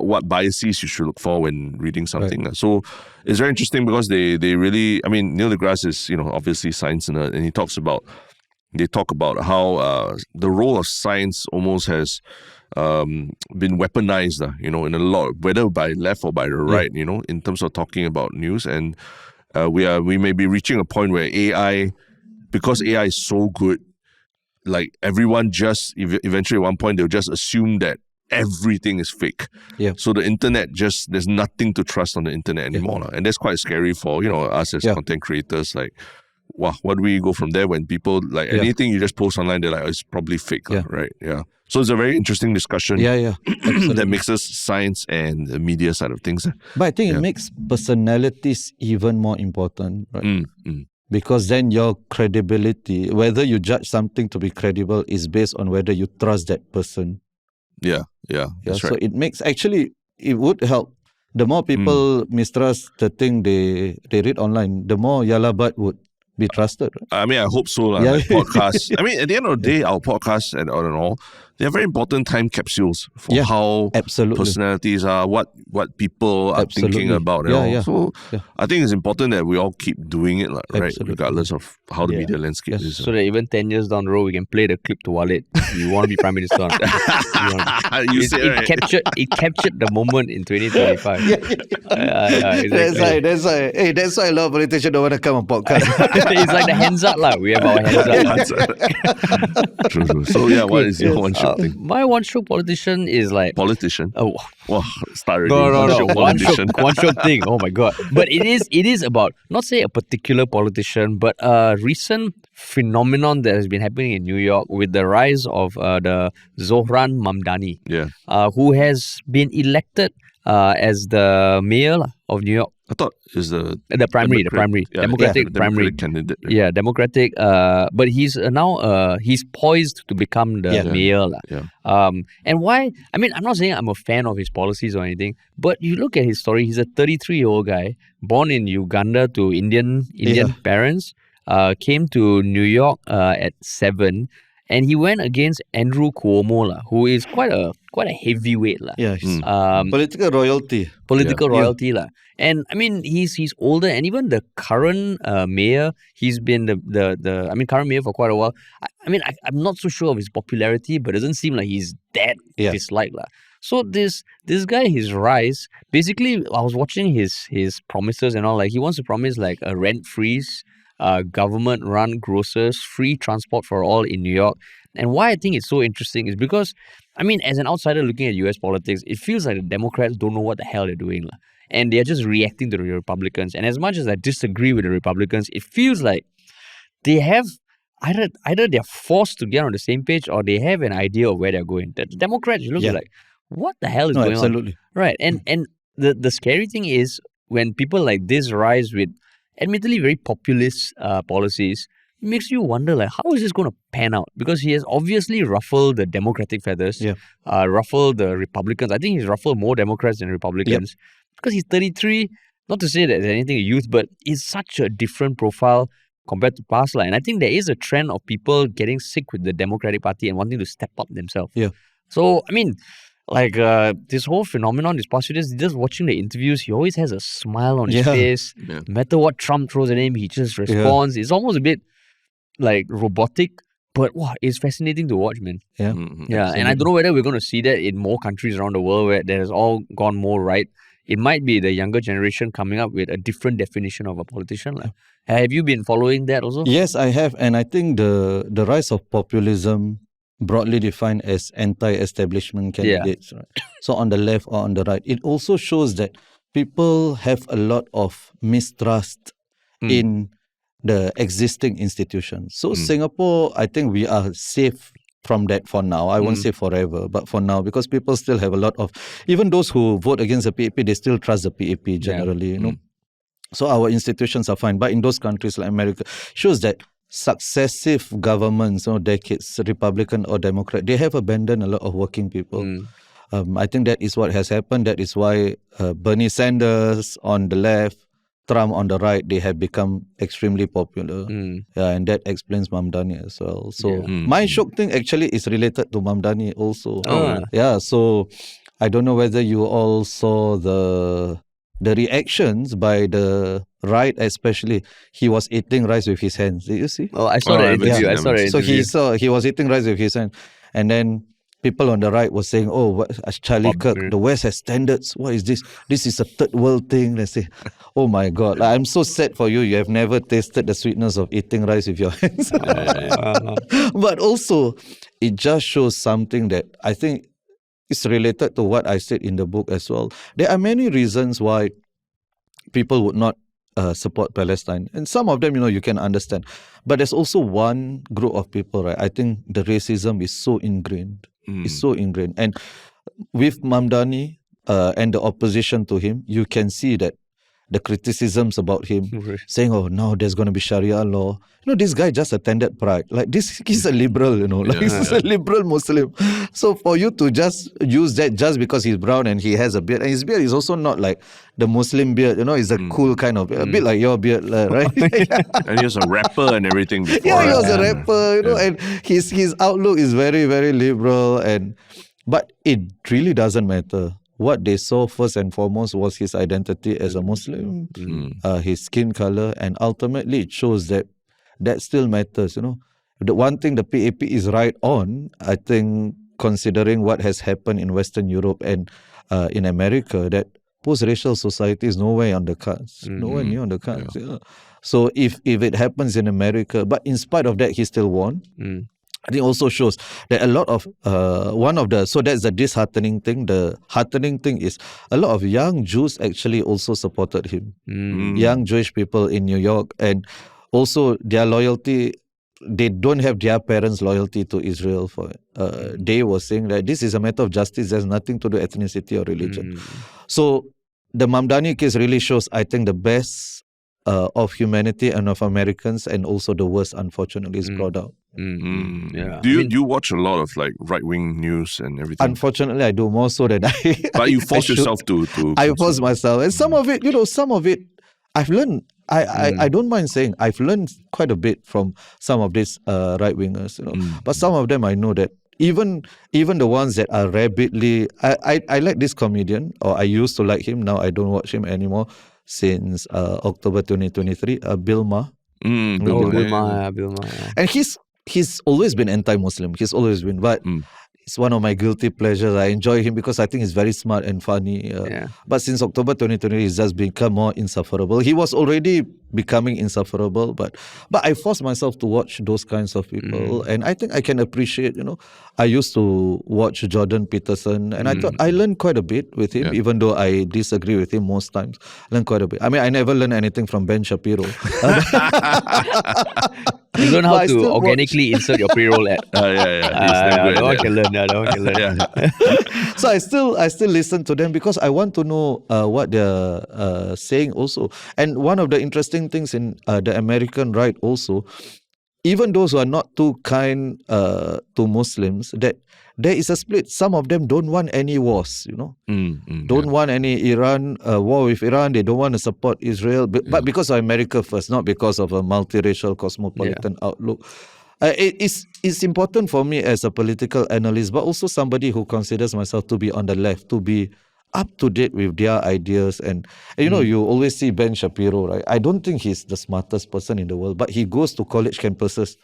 what biases you should look for when reading something. So it's very interesting because they really, I mean, Neil deGrasse is, obviously science nerd, and they talk about how the role of science almost has been weaponized, in a lot, whether by left or by the right, in terms of talking about news. And we may be reaching a point where AI, because AI is so good, like everyone just eventually at one point they'll just assume that everything is fake. So the internet there's nothing to trust on the internet anymore. And that's quite scary for us as content creators. Like, wow, what do we go from there when people anything you just post online, they're like, oh, it's probably fake, right? So it's a very interesting discussion that mixes science and the media side of things.
But I think it makes personalities even more important, right? Because then your credibility, whether you judge something to be credible, is based on whether you trust that person. That's right. So it makes, actually, it would help. The more people mistrust the thing they read online, the more Yalabat would be trusted. Right?
I mean, I hope so. Like podcasts. I mean, at the end of the day, our podcasts and all, they're very important time capsules for how personalities are, what people are thinking about. So I think it's important that we all keep doing it, right? Regardless of how the media landscape is.
So that even 10 years down the road, we can play the clip to Walid. You want to be Prime Minister? It captured the moment in 2025.
That's why a lot of politicians don't want to come on podcast.
It's like the hands up, we have our hands up.
True. So what is your one shot? Shiok Thing?
My one-stroke politician is like...
Politician?
Oh,
Wow, start already.
no.
Politician.
One-stroke thing. Oh my God. But it is about, not say a particular politician, but a recent phenomenon that has been happening in New York with the rise of the Zohran Mamdani,
Yeah.
who has been elected as the mayor of New York.
I thought it's the
Democratic primary.
candidate. Right?
Yeah, Democratic. But he's now he's poised to become the mayor.
Yeah.
And why? I mean, I'm not saying I'm a fan of his policies or anything, but you look at his story. He's a 33-year-old guy born in Uganda to Indian parents. Came to New York at 7, and he went against Andrew Cuomo, who is quite a heavyweight.
Yeah, political royalty.
Royalty. And I mean, he's older, and even the current mayor, he's been the current mayor for quite a while. I'm not so sure of his popularity, but it doesn't seem like he's that disliked. So this guy, his rise, basically, I was watching his promises and all. Like, he wants to promise like a rent freeze, government-run grocers, free transport for all in New York. And why I think it's so interesting is because, I mean, as an outsider looking at US politics, it feels like the Democrats don't know what the hell they're doing. And they're just reacting to the Republicans. And as much as I disagree with the Republicans, it feels like they have either they're forced to get on the same page or they have an idea of where they're going. The Democrats, you look like, what the hell is going on? Right. And the scary thing is when people like this rise with admittedly very populist policies, it makes you wonder, like, how is this going to pan out? Because he has obviously ruffled the Democratic feathers, ruffled the Republicans. I think he's ruffled more Democrats than Republicans. Because he's 33, not to say that there's anything a youth, but he's such a different profile compared to past. And I think there is a trend of people getting sick with the Democratic Party and wanting to step up themselves. Yeah. So, I mean, like this whole phenomenon, this past few days, just watching the interviews, he always has a smile on his face. No matter what Trump throws at him, he just responds. It's almost a bit like robotic, but wow, it's fascinating to watch, man. Yeah. And I don't know whether we're going to see that in more countries around the world where that has all gone more right. It might be the younger generation coming up with a different definition of a politician. Have you been following that also?
Yes, I have. And I think the rise of populism, broadly defined as anti-establishment candidates, right? So on the left or on the right, it also shows that people have a lot of mistrust in the existing institutions. So Singapore, I think we are safe from that for now. I won't say forever, but for now, because people still have a lot of, even those who vote against the PAP, they still trust the PAP generally, you know. So our institutions are fine. But in those countries like America, shows that successive governments, decades, Republican or Democrat, they have abandoned a lot of working people. I think that is what has happened. That is why Bernie Sanders on the left, Trump on the right, they have become extremely popular. And that explains Mamdani as well. So my Shiok Thing actually is related to Mamdani also. So I don't know whether you all saw the reactions by the right, especially. He was eating rice with his hands. Did you see?
Oh, I saw that interview.
So he was eating rice with his hands. And then people on the right were saying, Charlie Kirk, the West has standards. What is this? This is a third world thing. Let's say, oh my God, I'm so sad for you. You have never tasted the sweetness of eating rice with your hands. But also, it just shows something that I think is related to what I said in the book as well. There are many reasons why people would not support Palestine. And some of them, you can understand. But there's also one group of people, right? I think the racism is so ingrained. It's so ingrained. And with Mamdani and the opposition to him, you can see that the criticisms about him, saying, now there's going to be Sharia law. This guy just attended Pride. Like, he's a liberal, he's a liberal Muslim. So for you to just use that just because he's brown and he has a beard, and his beard is also not like the Muslim beard, it's a cool kind of, a bit like your beard, right?
And he was a rapper and everything before.
He was a rapper, and his outlook is very, very liberal. But it really doesn't matter. What they saw first and foremost was his identity as a Muslim, his skin color, and ultimately it shows that still matters. The one thing the PAP is right on, I think, considering what has happened in Western Europe and in America, that post-racial society is nowhere on the cards, nowhere near on the cards. So if it happens in America, but in spite of that, he still won. I think also shows that a lot of so that's the disheartening thing. The heartening thing is a lot of young Jews actually also supported him. Young Jewish people in New York, and also their loyalty, they don't have their parents' loyalty to Israel for it. They were saying that this is a matter of justice, there's nothing to do with ethnicity or religion. So the Mamdani case really shows, I think, the best of humanity and of Americans, and also the worst, unfortunately, is brought out.
Yeah.
Do you watch a lot of like right-wing news and everything?
Unfortunately, I do more so than I.
But you force yourself to.
I force myself, and some of it, I've learned. I don't mind saying I've learned quite a bit from some of these right-wingers, But some of them I know that even the ones that are rabidly, I like this comedian, or I used to like him. Now I don't watch him anymore since October 2023. Bill Maher.
Bill Maher. Yeah.
And he's always been anti-Muslim. He's always been, but it's one of my guilty pleasures. I enjoy him because I think he's very smart and funny. But since October 2020, he's just become more insufferable. He was already becoming insufferable, but I forced myself to watch those kinds of people, and I think I can appreciate. I used to watch Jordan Peterson, and I thought I learned quite a bit with him, even though I disagree with him most times. Learned quite a bit. I mean, I never learned anything from Ben Shapiro.
You learn how to organically insert your pre-roll ad. That one can learn.
So I still listen to them because I want to know what they're saying also. And one of the interesting things in the American right also, even those who are not too kind to Muslims, that there is a split. Some of them don't want any wars, don't want any war with Iran. They don't want to support Israel, but because of America first, not because of a multiracial cosmopolitan outlook. It's important for me as a political analyst, but also somebody who considers myself to be on the left, to be up to date with their ideas. And you always see Ben Shapiro, right? I don't think he's the smartest person in the world, but he goes to college campuses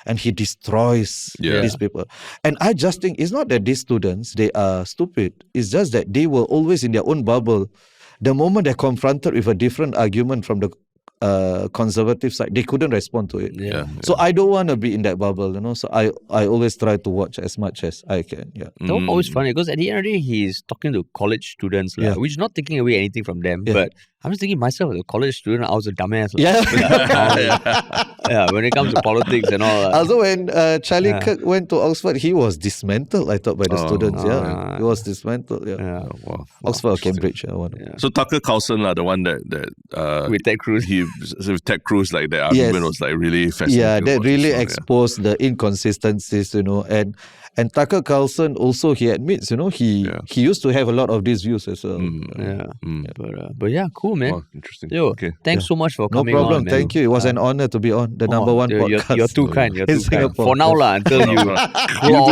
and he destroys these people. And I just think it's not that these students, they are stupid. It's just that they were always in their own bubble. The moment they're confronted with a different argument from the conservative side, they couldn't respond to it. So I don't want to be in that bubble, So I always try to watch as much as I can.
That's always funny because at the end of the day, he's talking to college students, which is not taking away anything from them. But I'm just thinking myself as a college student, I was a dumbass. When it comes to politics and all.
Also, when Charlie Kirk went to Oxford, he was dismantled, I thought, by the students. He was dismantled.
Wow.
Oxford or Cambridge.
So Tucker Carlson, the one that
with Ted Cruz,
with Ted Cruz, like that argument was like really fascinating.
Yeah, that really exposed the inconsistencies, And Tucker Carlson also, he admits, he used to have a lot of these views as well.
But yeah, cool, man.
Wow, interesting.
Yo, thanks so much for coming on.
No problem.
Man.
Thank you. It was an honor to be on the number one podcast.
You're too kind. You're
in
too kind.
Singapore.
For now, until you.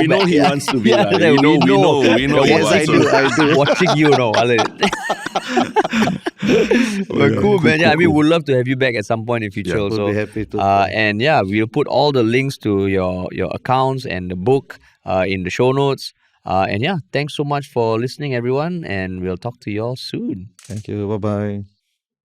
We know he wants to be. We know.
Yes, I do.
Watching you now, Walid. But cool, man. Yeah, I mean, we'd love to have you back at some point in future.
We'll be happy to.
And we'll put all the links to your accounts and the book in the show notes. And thanks so much for listening, everyone. And we'll talk to you all soon.
Thank you. Bye-bye.